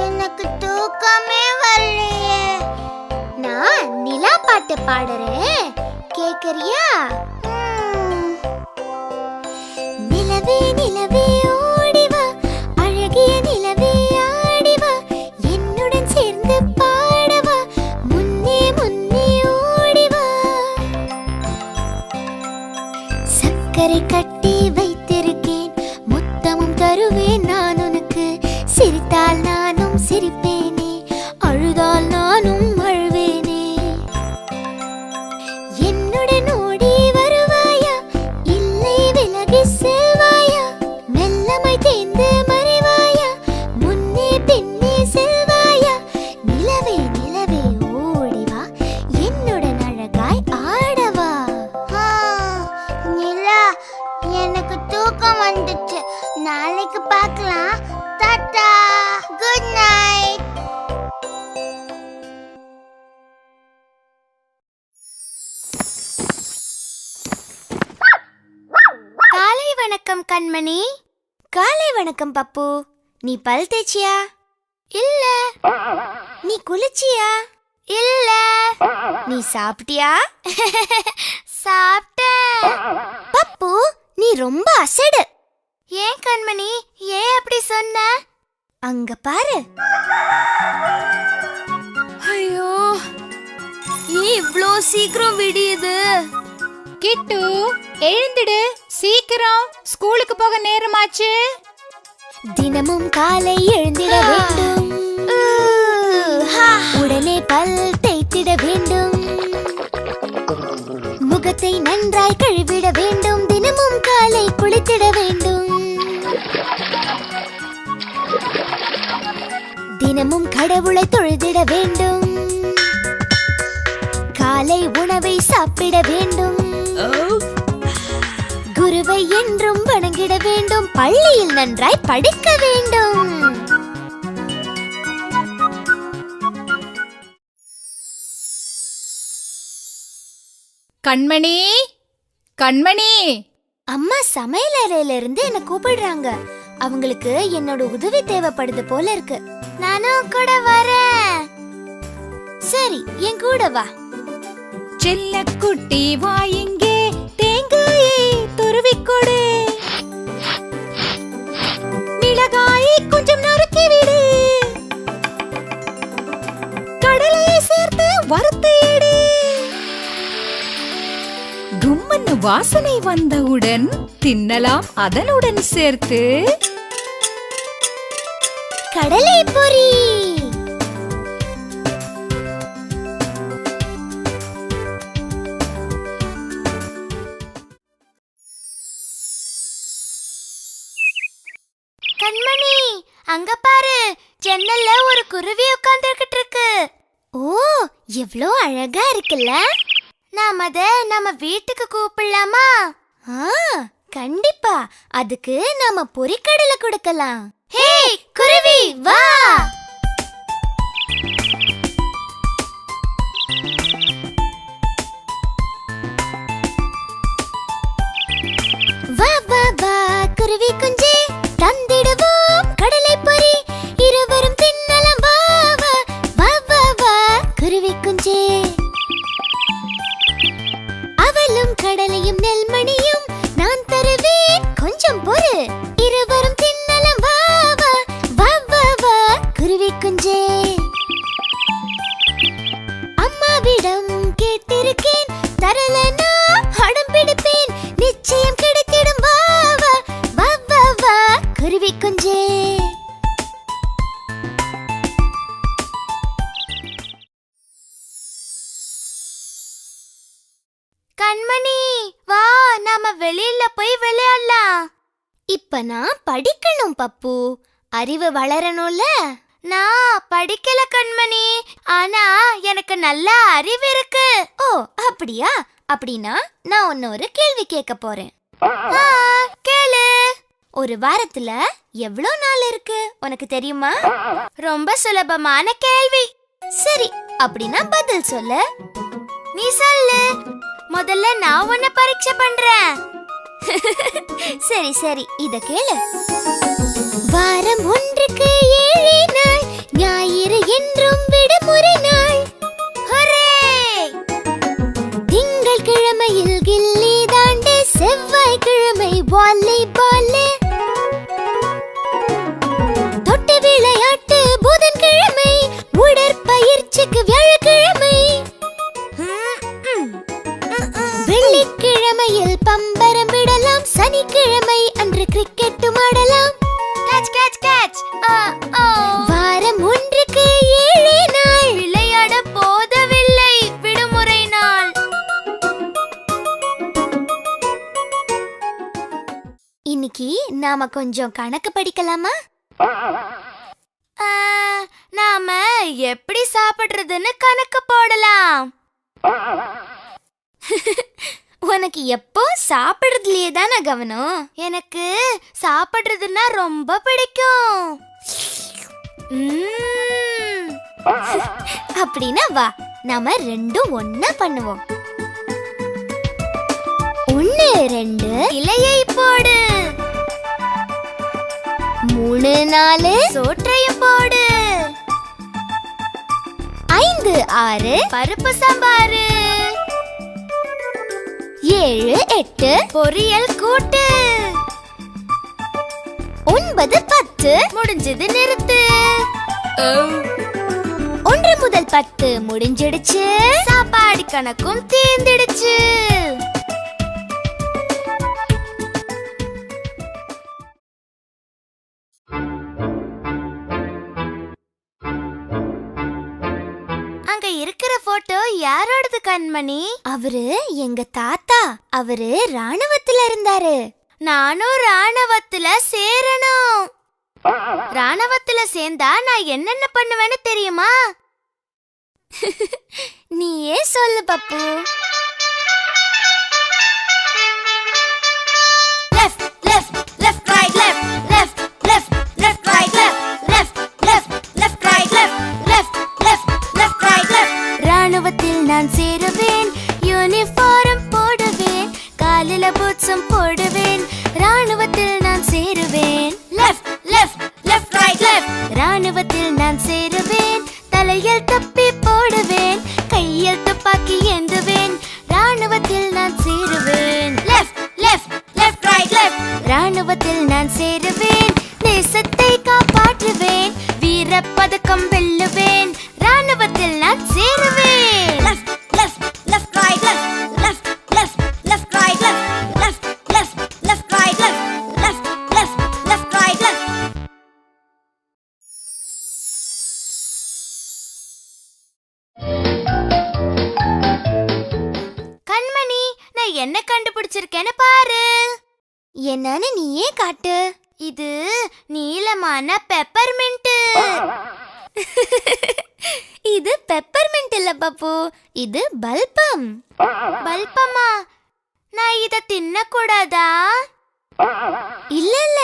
எனக்கு தூக்கமே வரலையே. நான் நிலா பாட்டு பாடுறேன், கேக்குறியா? நிலவே நிலவே ஓடிவா, அழகிய நிலவே ஆடிவா, என்னுடன் சேர்ந்து பாடவா, முன்னே முன்னே ஓடிவா. சக்கரை கட்டி வைத்திருக்கேன், முத்தமும் தருவேன் நான் உனக்கு. சிரித்தால் நானும் சிரிப்பேனே, அழுதால் நானும் அழுவேனே. என்னுடன் ஓடி வருவாயா, இல்லை விலகி செல்வாயா, மெல்லமாய் தேர்ந்து மறைவாயா, முன்னே பின்னே செல்வாயா. நிலவே நிலவே ஓடிவா, என்னுடன் அழகாய் ஆடவா. நிலா, எனக்கு தூக்கம் வந்துச்சு. நாளைக்கு பார்க்கலாம். Tata, good night. காலை வணக்கம் கண்மணி. காலை வணக்கம் பப்பு. நீ பல் தேய்ச்சியா? இல்ல. நீ குளிச்சியா? இல்ல. நீ சாப்பிட்டியா? சாப்பிட்டேன். பப்பு, நீ ரொம்ப அசடு. ஏன் கண்மணி, ஏன் அப்படி சொன்ன? அங்க பாரு. ஐயோ, ஏன் இவ்ளோ சீக்கிரம் விடியுது? கிட்டு, எழுந்திடு சீக்கிரம், ஸ்கூலுக்கு போக நேரமாச்சு. தினமும் காலை எழுந்திட வேண்டும், உடனே பல் தேய்த்திட வேண்டும், முகத்தை நன்றாய் கழுவிட வேண்டும், தினமும் காலை குளித்திட வேண்டும், தினமும் கடவுளை தொழுதிட வேண்டும், காலை உணவை சாப்பிட வேண்டும், குருவை என்றும் வணங்கிட வேண்டும், பள்ளியில் நன்றாய் படிக்க வேண்டும். கண்மணி, கண்மணி. அம்மா சமையல் அறையில இருந்து என்ன கூப்பிடுறாங்க. அவங்களுக்கு என்னோட உதவி தேவைப்படுது போல இருக்கு. நானும் கூட வரேன். சரி, என் கூட வா. செல்ல குட்டி வா இங்கே, தேங்காயை துருவிக் கொடு, மிளகாயை கொஞ்சம் நறுக்கி விடு, கடலையை சேர்த்து வறுத்து எடு. கும்மன்னு வாசனை வந்தவுடன் தின்னலாம் அதனுடன் சேர்த்து கடலை பொரி. கண்மணி, அங்க பாரு, ஜன்னல்ல ஒரு குருவி உட்கார்ந்துகிட்டு இருக்கு. ஓ, எவ்ளோ அழகா இருக்குல்ல. நாம அத நம்ம வீட்டுக்கு கூப்பிடலாமா? கண்டிப்பா. அதுக்கு நாம பொரிக்கடலை கொடுக்கலாம். ஹே குருவி, வா. வா வா வா குருவி குஞ்சே, தந்திடுவோம் கடலை பொரி, இருவரும் தின்னலாம். வா வா வா வா வா குருவி குஞ்சே. அவளும் கடலையும் நெல்மணியும் நான் தருவேன், கொஞ்சம் பொறு, இருவரும் தின்னலாம். வா வா வா வா வா குருவி குஞ்சே. அம்மாவிடம் கேட்டிருக்கேன், தரலனா அடம் பிடிப்பேன், நிச்சயம் கிடைக்கிடும். வா வா வா வா வா குருவி குஞ்சே. கண்மணி, வா, நாம வெளியில போய் விளையாடலாம். இப்ப நான் படிக்கணும் பப்பு, அறிவு வளரணும்ல. நான் படிக்கல கண்மணி, ஆனா எனக்கு நல்ல அறிவு இருக்கு. ஓ அப்படியா? அப்படின்னா நான் ஒரு கேள்வி கேட்க போறேன். கேளு. ஒரு வாரத்துல எவ்வளவு நாள் இருக்கு உனக்கு தெரியுமா? ரொம்ப சுலபமான கேள்வி. சரி, அப்படின்னா பதில் சொல்லு. நீ சொல்லு. முதல்ல நான் உன்னை பரீட்சை பண்றேன். சரி சரி, இத கேளு. வாரம் ஒன்றுக்கு 7 நாள், ஞாயிறு என்றும் விடுமுறை நாள். திங்கட்கிழமையில் கில்லி தாண்டு, செவ்வாய்க்கிழமை வாலிபால், தொட்டு விளையாட்டு புதன்கிழமை, உடற்பயிற்சிக்கு வியாழக்கிழமை, வெள்ளிக்கிழமையில் பம்பரம் விடலாம், சனிக்கிழமை அன்று கிரிக்கெட்டும் ஆடலாம். வாரம் ஒன்றுக்கு 7 நாள், விளையாட போதவில்லை, விடுமுறை நாள். இன்னைக்கு நாம கொஞ்சம் கணக்கு படிக்கலாமா? நாம எப்படி சாப்பிடுறதுன்னு கணக்கு போடலாம். உனக்கு எப்போ சாப்பிடுறதுலயே தானே கவனம். எனக்கு சாப்பிடுறதுன்னா ரொம்ப பிடிக்கும். அப்படின்னா வா, நாம ரெண்டும் ஒன்னா பண்ணுவோம். 1 2 இலையை போடு, 3 4 சோற்றையும் போடு, 5 6 பருப்பு சாம்பாரு, 7 8 பொரியல் கூட்டு, 9 10 முடிஞ்சது நிறுத்து. 1 முதல் 10 முடிஞ்சிடுச்சு, சாப்பாடு கணக்கும் தீர்ந்திடுச்சு. அங்க இருக்கிற போட்டோ யாரோடது கண்மணி? அவரு எங்க தாத்தா. அவரு ராணுவத்துல இருந்தாரு. நானும் ராணுவத்துல சேரணும். ராணுவத்துல சேர்ந்தா நான் என்னென்ன பண்ணுவேன்னு தெரியுமா? நீயே சொல்லு Pappu. Left left left right left left left left right left left left left right left left left left right left. ராணுவத்தில் நான் சேருவேன், யூனிஃபார்ம் என்னன்னு நீயே காட்டு. இது நீலமான பெப்பர்மின்ட். இது பெப்பர்மின்ட் இல்ல பப்பு, இது பல்பம். பல்பமா? நான் இத தின்ன கூடாதா? இல்ல இல்ல,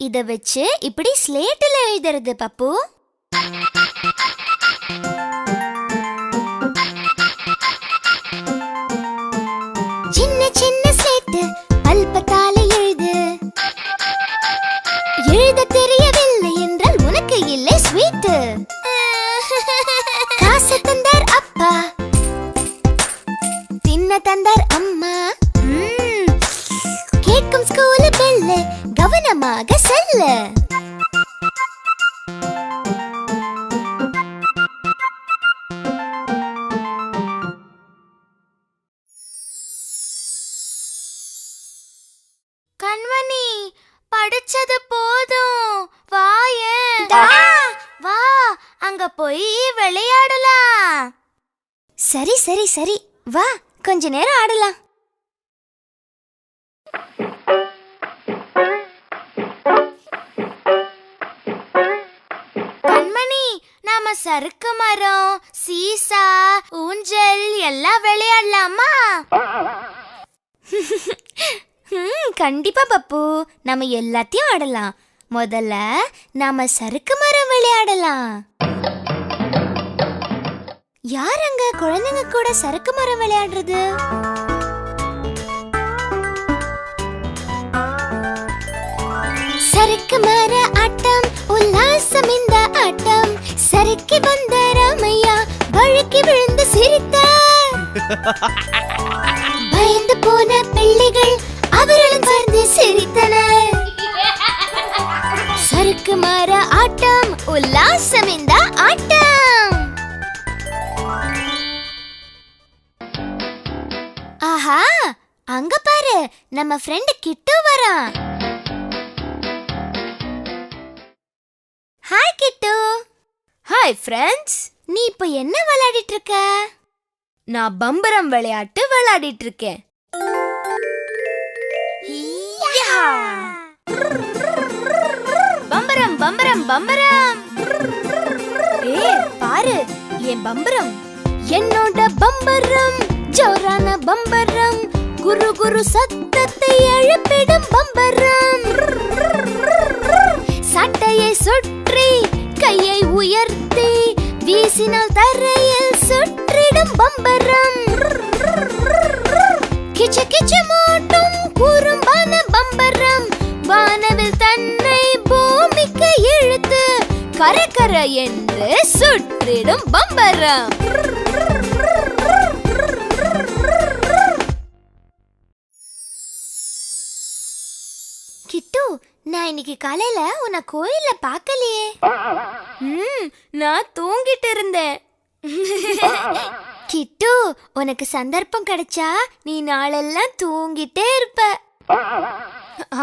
இத வச்சு இப்படி ஸ்லேட்ல எழுதுறது பப்பு. சின்ன சின்ன ஸ்லேட் பல்பத்தால எழுது. எழுத தெரியவில்லை என்றால் உனக்கு இல்லை ஸ்வீட். காசு தந்தார் அப்பா, தின்ன தந்தார் அம்மா. கேட்கும் ஸ்கூல் பெல்ல, கவனமாக செல்ல. கண்மணி, படிச்சது போதும், வாயேன். வா, அங்க போய் விளையாடலாம். சரி சரி சரி, வா கொஞ்ச நேரம் ஆடலாம். கண்மணி, நாம சறுக்கு மரம், சீசா, ஊஞ்சல் எல்லாம் விளையாடலாமா? கண்டிப்பா பப்பு, நம்ம எல்லாத்தையும் ஆடலாம். முதல்ல நாம சறுக்கு மரம் விளையாடலாம். யார் அங்க குழந்தைங்க கூட சறுக்கு மரம் விளையாடுறது? சறுக்கு மர ஆட்டம், உல்லாசம் இந்த ஆட்டம். சறுக்கி வந்த ராமையா வழுக்கி விழுந்து சிரித்தார். பயந்து போன பிள்ளைகள் அவர்களும் சேர்ந்து சிரித்தனர். சறுக்கு மர ஆட்டம், உல்லாசம் இந்த ஆட்டம். ஆஹா, அங்க பாரு, நம்ம ஃப்ரெண்ட் கிட்டு வரான். ஹாய் கிட்டு. Hi friends. நீ இப்போ என்ன விளையாடிட்டு இருக்க? நான் பம்பரம் விளையாட்டு விளையாடிட்டு இருக்கேன். பம்பரம் பம்பரம் பம்பரம். பாரு, என் பம்பரம். என்னோட பம்பரம் ஜோரான பம்பரம், குரு குரு சத்தத்தை எழுப்பிடும் பம்பரம். சட்டையை சுற்றி கையை உயர்த்தி வீசினால் தரையில் சுற்றிடும் பம்பரம். கிச்சு கிச்சு மூட்டும் குறும்பான பம்பரம், வானவில் தன்னை பூமிக்கு இழுத்து கரகர என்று சுற்றிடும் பம்பரம். கிட்டு, நான் இன்னைக்கு காலையில உன்னை கோயில்ல பார்க்கலையே. நான் தூங்கிட்டு இருந்தேன். கிட்டு, உனக்கு சந்தர்ப்பம் கிடைச்சா நீ நாளெல்லாம் தூங்கிட்டே இருப்ப.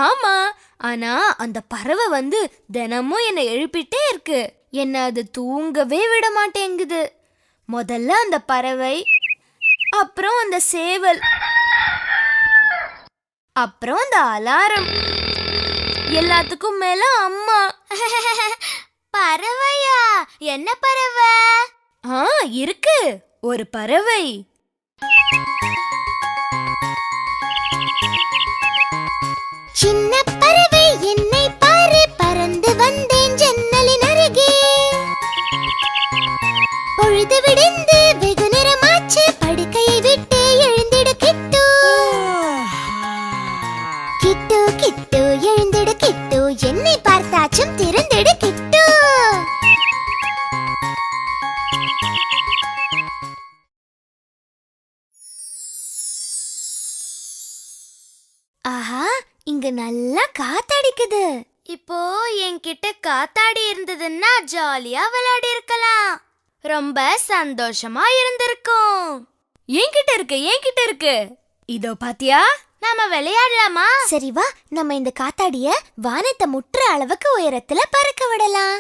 ஆமா, ஆனா அந்த பறவை வந்து தினமும் என்னை எழுப்பிட்டே இருக்கு. என்ன அது தூங்கவே விட மாட்டேங்குது. முதல்ல அந்த பறவை, அப்புறம் அந்த சேவல், அப்புறம் அந்த அலாரம், எல்லாத்துக்கும் மேல அம்மா. பறவையா? என்ன பறவை? இருக்கு ஒரு பறவை. சின்ன பறவை என்னை பாரு, பறந்து வந்தேன் ஜன்னலின் அருகே. பொழுது விடிந்து வெகு நேரமாச்சு, படுக்கையை விட்டு எழுந்திடு கிட்டு. கிட்டு கிட்டு எழுந்திடு கிட்டு, என்னை பார்த்தாச்சும் திறந்திடு கிட்டு. ஆஹா, இங்க நல்லா காத்தடிக்குது. இப்போ என்கிட்ட காத்தாடி இருந்ததுன்னா ஜாலியா விளையாடி இருக்கலாம். ரொம்ப சந்தோஷமா இருந்திருக்கும். என்கிட்ட இருக்கு. இதோ பாத்தியா? நாம விளையாடலாமா? சரி வா, நம்ம இந்த காத்தாடிய வானத்தை முற்ற அளவுக்கு உயரத்துல பறக்க விடலாம்.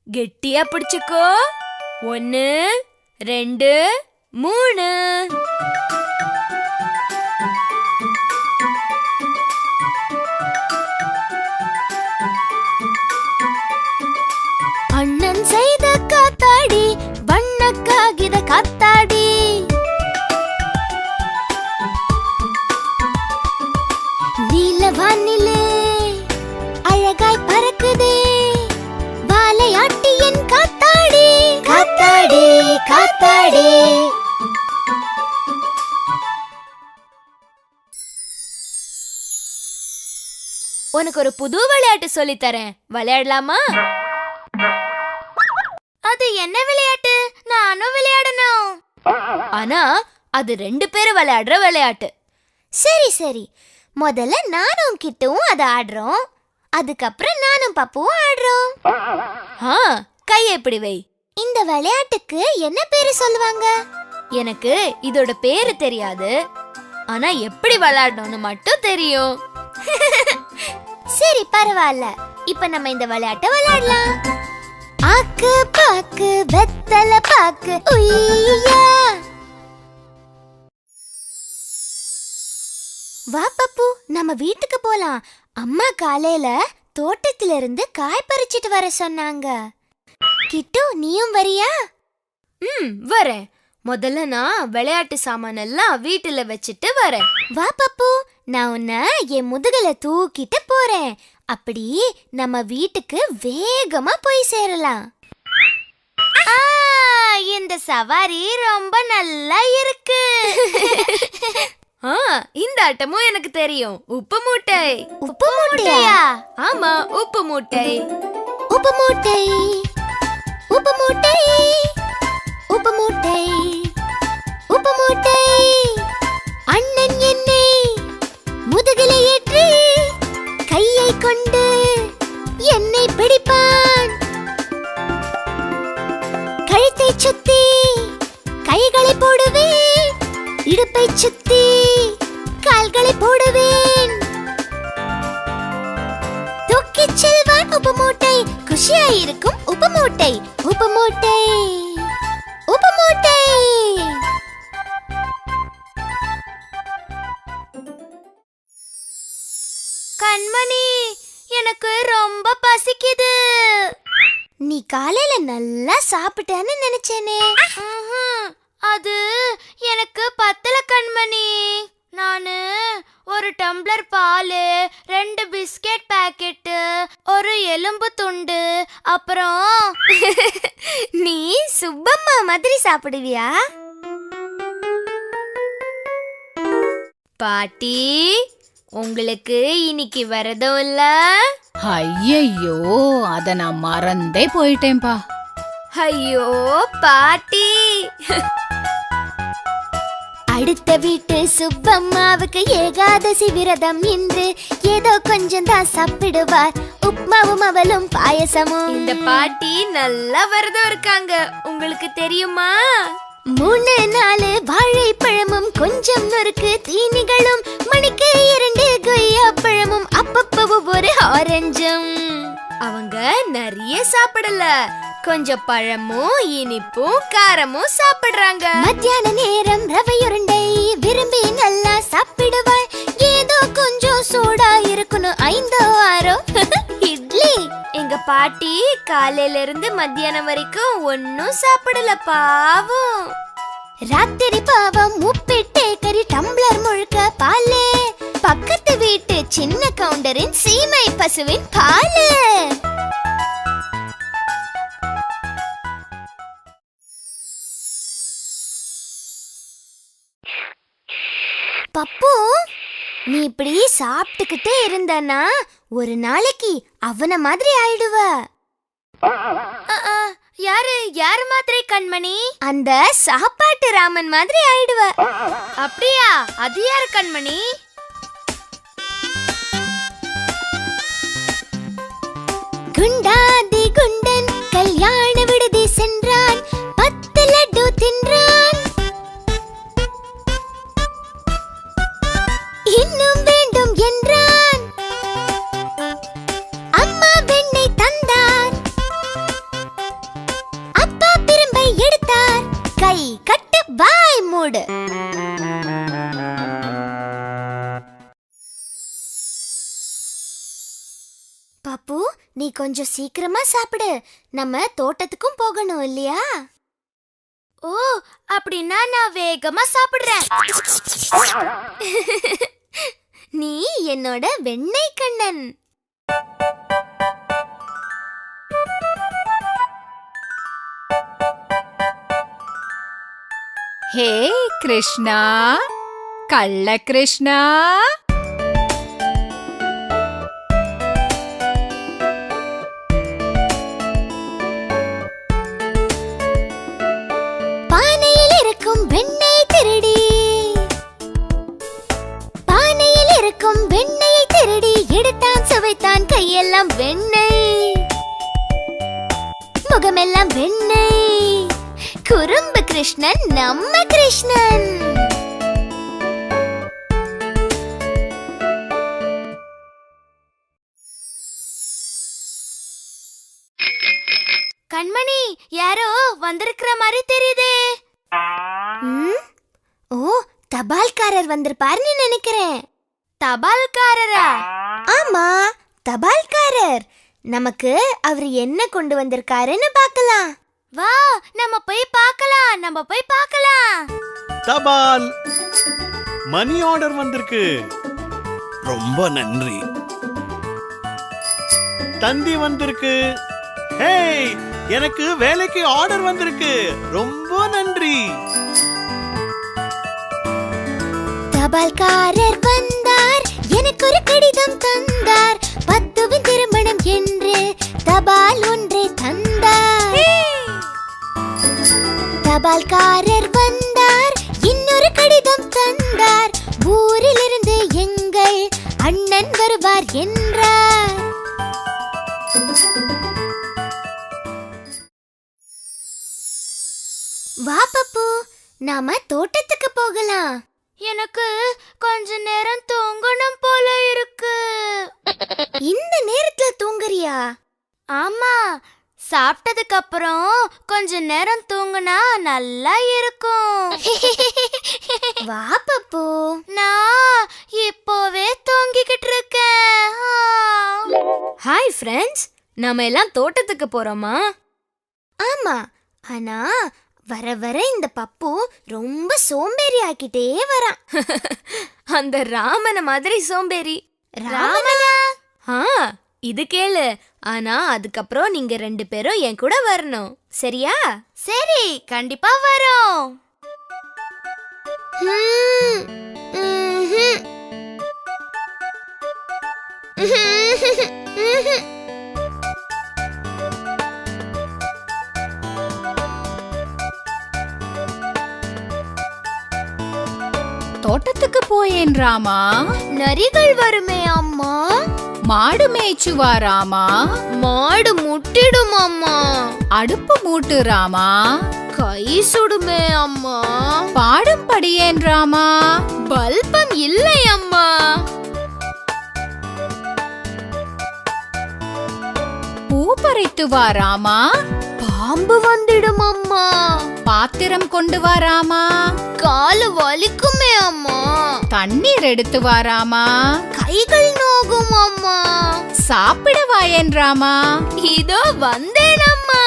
கெட்டியா பிடிச்சுக்கோ. 1 2 3. காத்தாடு. உனக்கு ஒரு புது விளையாட்டு சொல்லித் தரேன், விளையாடலாமா? அது என்ன விளையாட்டு? நானும் விளையாடணும். ஆனா அது 2 பேரும் விளையாடுற விளையாட்டு. சரி சரி, முதல்ல நானும் கிட்டவும் அதை ஆடுறோம், அதுக்கப்புறம் நானும் பப்புவும் ஆடுறோம். கையை இப்படி வை. இந்த விளையாட்டுக்கு என்ன பேரு சொல்லுவாங்க? எனக்கு இதோட பேரு தெரியாது, ஆனா எப்படி விளையாடணும்னு மட்டும் தெரியும். சரி பரவாயில்ல, இப்ப நம்ம இந்த விளையாட்டை விளையாடலாம். ஆக்கு பாக்கு வெத்தல பாக்கு உய்யா. வா பப்பு, நம்ம வீட்டுக்கு போலாம். அம்மா காலையில தோட்டத்தில இருந்து காய் பறிச்சிட்டு வர சொன்னாங்க. கிட்டு நீயும் வரியா? வரேன். முதல்ல நான் விளையாட்டு சாமான் எல்லாம் வீட்டுல வச்சுட்டு வரேன். வா பப்பு, நான் உன்னை என் முதுகுல தூக்கிட்டு போறேன். அப்படி நம்ம வீட்டுக்கு வேகமா போய் சேரலாம். இந்த சவாரி ரொம்ப நல்லா இருக்கு. இந்த ஆட்டமும் எனக்கு தெரியும். உப்பு மூட்டை. உப்பு மூட்டையா? ஆமா, உப்பு மூட்டை. உப்பு மூட்டை உப்பு மூட்டை உப்பு மூட்டை உப்பு மூட்டை. அண்ணன் என்னை முதுகில ஏற்றி கையை கொண்டு என்னை பிடிப்பான். கழுத்தை சுத்தி கைகளை போடுவேன், இடுப்பை சுத்தி கால்களை போடுவேன். தூக்கிச் செல்வான் உப்பு மூட்டை, குஷியாயிருக்கும் உப்பு மூட்டை. உப்பு மூட்டை உப்பு மூட்டை. கண்மணி, எனக்கு ரொம்ப பசிக்குது. நீ காலையில நல்லா சாப்பிட்டேன்னு நினைச்சேனே. அது எனக்கு பத்தல கண்மணி. நானு ஒரு டம்ளர் பால், 2 பிஸ்கெட் பாக்கெட்டு, ஒரு எலும்பு துண்டு, அப்புறம் நீ சுப்பம்மா மாதிரி சாப்பிடுவியா? பாட்டி, உங்களுக்கு இன்னைக்கு விரதம் இல்ல? ஐயையோ, அத நான் மறந்தே போயிட்டேன்பா. ஐயோ பாட்டி. அடுத்த வீட்டு சுப்பம்மாவுக்கு ஏகாதசி விரதம் இன்று. ஏதோ கொஞ்சம் தான் சாப்பிடுவார், உப்மாவும் அவளும் பாயசமும். இந்த பாட்டி நல்லா விரதம் இருக்காங்க, உங்களுக்கு தெரியுமா? 3 4 வாழைப்பழமும் கொஞ்சம் நொறுக்கு தீனிகளும், மணிக்கு 2 கொய்யாப்பழமும், அப்பப்போ ஒரு ஆரஞ்சும். அவங்க நிறைய சாப்பிடல, கொஞ்சம் பழமும் இனிப்பும் காரமும் சாப்பிடுறாங்க. மத்தியான நேரம் ரவை உருண்டை விரும்பி நல்லா சாப்பிடுவாள். ஏதோ கொஞ்சம் சூடா இருக்கணும், 5 6 இட்லி. எங்க பாட்டி காலையில இருந்து மத்தியானம் வரைக்கும் ஒன்னும் சாப்பிடல, பாவம். ராத்திரி பாவம் உப்பிட்டே கறி டம்ளர் முழுக்க பாலே. பக்கத்து வீட்டு சின்ன கவுண்டரின் சீமை பசுவின் பாலு. பப்பு, நீ இப்படி சாப்பிட்டுக்கிட்டே இருந்தனா ஒரு நாளைக்கு அவன மாதிரி ஆயிடுவ. யாரு மாதிரி கண்மணி? அந்த சாப்பாட்டு ராமன் மாதிரி ஆயிடுவ. அப்படியா? அது யாரு கண்மணி? குண்டாதி குண்டன் கல்யாண விடுதி சென்றான், 10 லட்டு தின்றான். இன்னும் வேண்டும் என்றான். அம்மா வெண்ணெய் தந்தார், அப்பா பிரம்பை எடுத்தார். கை கட்டு வாய் மூடு. பாப்பு, நீ கொஞ்சம் சீக்கிரமா சாப்பிடு, நம்ம தோட்டத்துக்கும் போகணும் இல்லையா? ஓ, அப்படின்னா நான் வேகமா சாப்பிடுறேன். நீ என்னோட வெண்ணெய் கண்ணன். ஹே கிருஷ்ணா, கள்ள கிருஷ்ணா. பானையில் இருக்கும் வெண்ணெய் திருடி, பானையில் இருக்கும் வெண்ணெயை திருடி எடுத்தான் சுவைத்தான் கையெல்லாம் வெண்ணெய், முகமெல்லாம் வெண்ணெய். குறும்பு கிருஷ்ணன் நம்ம கிருஷ்ணன். கண்மணி, யாரோ வந்திருக்கிற மாதிரி தெரியுதே. ஓ, தபால்காரர் வந்திருப்பாருன்னு நினைக்கிறேன். தபால்காரரா? ஆமா, தபால்காரர். நமக்கு அவர் என்ன கொண்டு வந்திருக்காருன்னு பார்க்கலாம். வா, நம்ம போய் பார்க்கலாம். தபால் மணி ஆர்டர் வந்திருக்கு. ரொம்ப நன்றி. தந்தி வந்திருக்கு. ஹேய், எனக்கு வேலைக்கு ஆர்டர் வந்திருக்கு. ரொம்ப நன்றி. தபால்காரர் வந்தார், எனக்கு ஒரு கடிதம் தந்தார். பத்துவின் திருமணம் என்று தபால் ஒன்றை தந்தார். தபால்காரர் வந்தார், இன்னொரு கடிதம் தந்தார். ஊரிலிருந்து எங்கள் அண்ணன் வருவார் என்றார். வா பப்பு, நாம தோட்டத்துக்கு போகலாம். எனக்கு கொஞ்ச நேரம் தூங்கணும் போல இருக்கு. இந்த நேரத்துல தூங்குறியா? ஆமா, சாப்பிட்டதுக்கு அப்புறம் கொஞ்ச நேரம் தூங்குனா நல்லா இருக்கும். வா பப்பு. நான் இப்போவே தூங்கிக்கிட்டு இருக்கேன். ஹாய் ஃப்ரெண்ட்ஸ், நாம எல்லாம் தோட்டத்துக்கு போறோமா? ஆமா, ஆனா வர வர இந்த பப்பு ரொம்ப சோம்பேறி ஆக்கிட்டே வரான். அந்த ராமன மாதிரி சோம்பேறி. ராமனா? ஆ, இது கேளு. ஆனா அதுக்கப்புறம் நீங்க 2 பேரும் என் கூட வரணும், சரியா? சரி, கண்டிப்பா வரோம். தோட்டத்துக்கு போயேன் ராமா. நரிகள் வருமே அம்மா. மாடு மேய்ச்சுவா ராமா. மாடு முட்டிடும் அம்மா. அடுப்பு மூட்டு ராமா. கை சுடுமே அம்மா. பாடும் படியேன் ராமா. பல்பம் இல்லை அம்மா. பூ பறித்து வா ராமா. பாம்பு வந்துடும் அம்மா. பாத்திரம் கொண்டு வா ராமா. காலு வலிக்குமே அம்மா. தண்ணீர் எடுத்து வா ராமா. கைகள் நோகும் அம்மா. சாப்பிட வாயேன் ராமா. இதோ வந்தேன் அம்மா.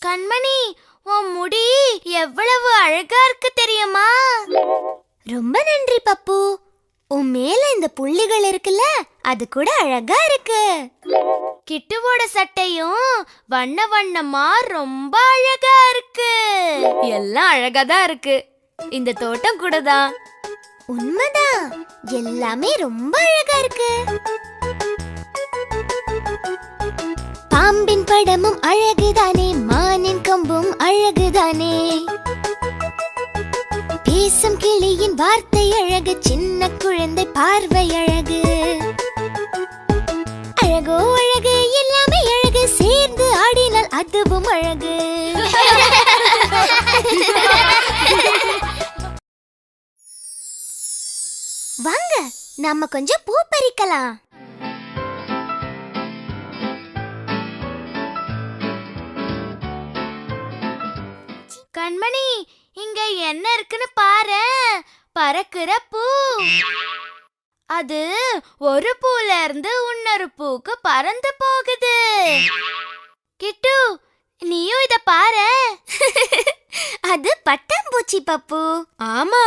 கண்மணி, உன் முடி எவ்வளவு அழகா இருக்கு தெரியுமா? ரொம்ப நன்றி பப்பு. உன் மேல இந்த புள்ளிகள் இருக்குல்ல, அது கூட அழகா இருக்கு. கிட்டுவோட சட்டையும் வண்ண வண்ணமா ரொம்ப அழகா இருக்கு. எல்லாம் அழகா தான் இருக்கு. இந்த தோட்டம் கூட தான். உண்மைதான், எல்லாமே ரொம்ப அழகா இருக்கு. பாம்பின் படமும் அழகுதானே, மானின் கொம்பும் அழகுதானே. பேசும் கிளியின் வார்த்தை அழகு, சின்ன குழந்தை பார்வை அழகு. அழகோ அழகு, எல்லாமே அழகு, சேர்ந்து ஆடினால் அதுவும் அழகு. வாங்க, நாம கொஞ்சம் பூ பறிக்கலாம். கண்மணி, இங்க என்ன இருக்குன்னு பாரு. பறக்குற பூ. அது ஒரு பூல இருந்து இன்னொரு பூக்கு பறந்து போகுது. கிட்டு, நீயும் இத பாரு. அது பட்டாம்பூச்சி பப்பு. ஆமா,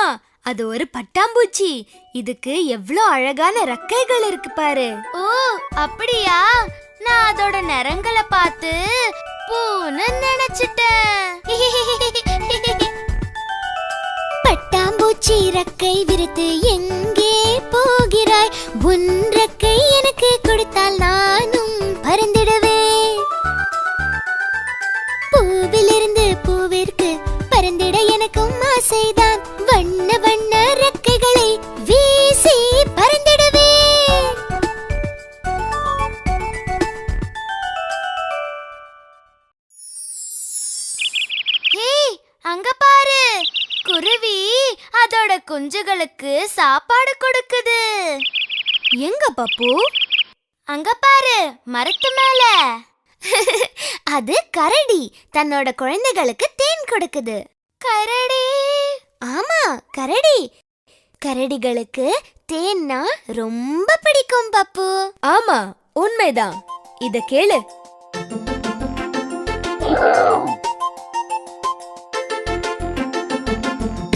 அது ஒரு பட்டாம்பூச்சி. இதுக்கு எவ்ளோ அழகான ரெக்கைகள் இருக்கு பாரு. ஓ அப்படியா? நான் அதோட நிறங்களை பார்த்து பூன்னு நினைச்சிட்டேன். பட்டாம்பூச்சி ரெக்கை விரித்து எங்கே போகிறாய்? உன் ரெக்கை எனக்கு கொடுத்தால் நானும் பறந்திடுவேன். பூவிலிருந்து பூவிற்கு பறந்திட எனக்கும் ஆசைதான். வண்ண வண்ண ரெக்கைகளை வீசி பறந்திடுவேன். ஹே, அங்க பாரு, குருவி அதோட குஞ்சுகளுக்கு சாப்பாடு கொடுக்குது. எங்க பப்பு? அங்க பாரு, மரத்து மேல. அது கரடி தன்னோட குழந்தைகளுக்கு தேன் கொடுக்குது. கரடி? ஆமா, கரடி. கரடிகளுக்கு தேன்னா ரொம்ப பிடிக்கும் பப்பு. ஆமா, உண்மைதான். இத கேளு.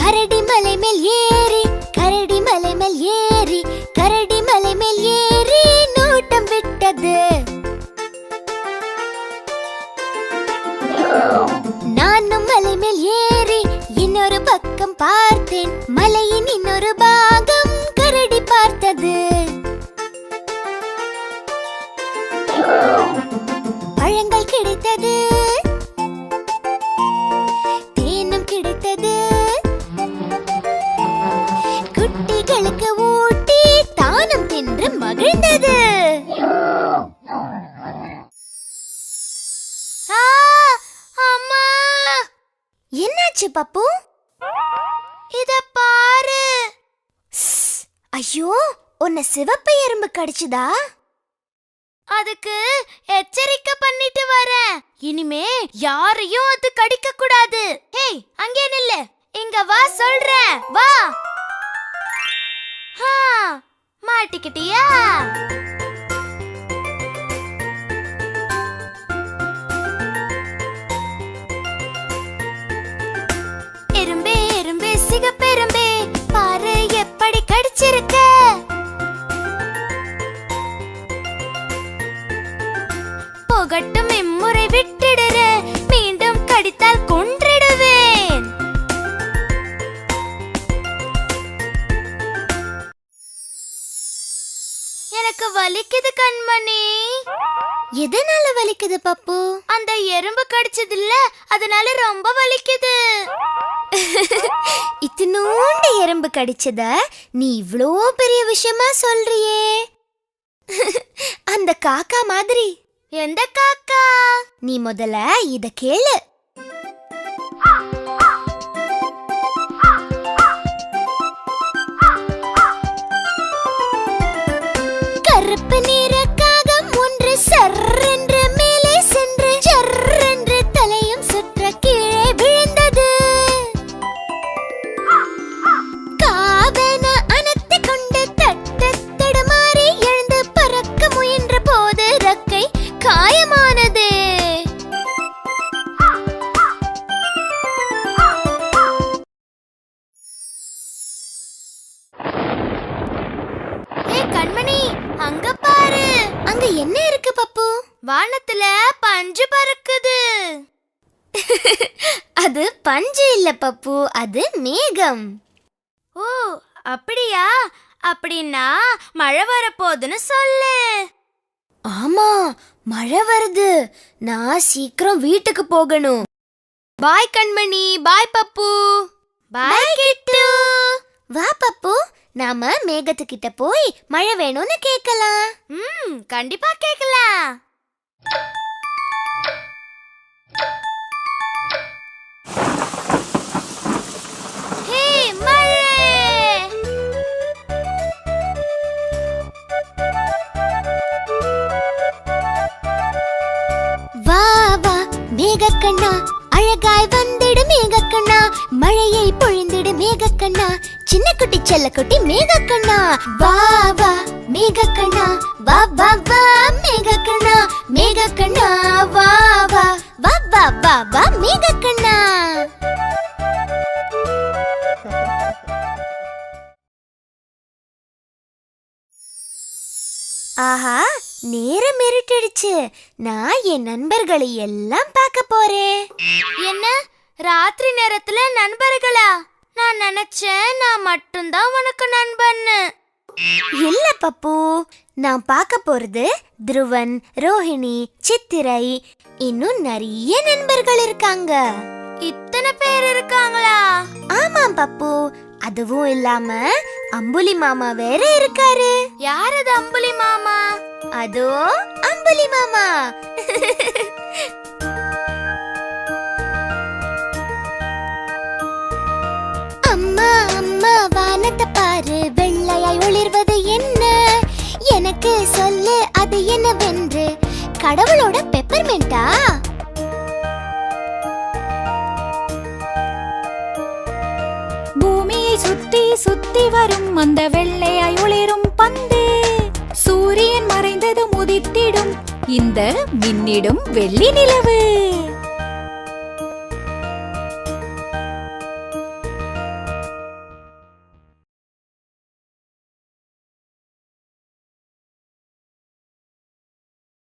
கரடி மலை மேல் ஏறி, கரடி மலை மேல் ஏறி, கரடி மலை மேல் ஏறி நோட்டம் விட்டது. நானும் மலை மேல் ஏறி இன்னொரு பக்கம் பார்த்தேன். மலையின் இன்னொரு பாகம் கரடி பார்த்தது. பழங்கள் கிடைத்தது, தேனும் கிடைத்தது. குட்டிகளுக்கு ஊட்டி தானும் தின்று மகிழ்ந்தது. அம்மா, என்னாச்சு பப்பு? இத பாரு. ஐயோ, உன்னை சிவப்பு எறும்பு கடிச்சுதா? அதுக்கு எச்சரிக்கை பண்ணிட்டு வரேன். இனிமே யாரையும் அது கடிக்க கூடாது. ஏய், அங்கே நில்லு. இங்க வா சொல்றேன், வா. மாட்டிக்கிட்டியா? எறும்பே எறும்பே சிகப்பெரும்பே, பாரு எப்படி கடிச்சிருக்க. போகட்டும், இம்முறை விட்டுடுற. மீண்டும் கடித்தால் கொன்றிடுவேன். எனக்கு வலிக்குது கண்மணி. எதனால வலிக்குது பப்பு? அந்த எறும்பு கடிச்சது இல்ல, அதனால ரொம்ப வலிக்குது. இத்தினூண்டு எறும்பு கடிச்சத நீ இவ்ளோ பெரிய விஷயமா சொல்றியே. அந்த காக்கா மாதிரி. எந்த காக்கா? நீ முதல்ல இத கேளு. கருப்பு நிற காகம் ஒன்று சர்ரென்று மேலே சென்று சர்ரென்று தலையும் சுற்ற கீழே விழுந்தது. காவன அனத்தை கொண்டு தட்டு தடுமாறி எழுந்து பறக்க முயன்ற போது ரெக்கை காயமானது. கண்மணி, அங்க பாரு. அங்க என்ன இருக்கு பப்பு? வானத்துல பஞ்சு பறக்குது. அது பஞ்சு இல்ல பப்பு, அது மேகம். ஓ அப்படியா? அப்படின்னா மழை வரப்போகுதுன்னு சொல்லு. ஆமா, மழை வருது. நான் சீக்கிரம் வீட்டுக்கு போகணும். பாய் கண்மணி, பாய் பப்பு. பாய் கிட்டு. வா பப்பு, நாம மேகத்துக்கிட்ட போய் மழை வேணும்னு கேட்கலாம். கண்டிப்பா கேட்கலாம். ஹே மழை! வா வா மேகக்கண்ணா, அழகாய் வந்திடு மேகக்கண்ணா. மழையை பொழிந்திடு மேகக்கண்ணா, சின்ன குட்டி செல்ல குட்டி மேகக்கண்ணா. வா வா மேகக்கண்ணா, வா வா வா மேகக்கண்ணா. மேகக்கண்ணா வா வா வா வா வா வா மேகக்கண்ணா. ஆஹா, நேரம் இருட்டிடுச்சு. நான் என் நண்பர்களை எல்லாம் பார்க்க போறேன். என்ன, ராத்திரி நேரத்துல நண்பர்களா? நான் நினைச்சேன் நான் மட்டும்தான் உனக்கு நண்பன்னு. இல்ல பப்பு, நான் பார்க்க போறது துருவன், ரோஹிணி, சித்திரை, இன்னும் நிறைய நண்பர்கள் இருக்காங்க. இத்தனை பேர் இருக்காங்களா? ஆமாம் பப்பு, அதுவும் இல்லாம அம்புலி மாமா வேற இருக்காரு. யார் அது அம்புலி மாமா? அதோ அம்புலி மாமா. அம்மா அம்மா வானத்தை பாரு, வெள்ளையாய் ஒளிர்வது என்ன? எனக்கு சொல்லு அது என்னவென்று. கடவுளோட பெப்பர்மெண்டா? பூமியை சுத்தி சுத்தி வரும் அந்த வெள்ளையாய் ஒளிரும் பந்து. சூரியன் மறைந்தது முதித்திடும் இந்த மின்னிடும் வெள்ளி நிலவு.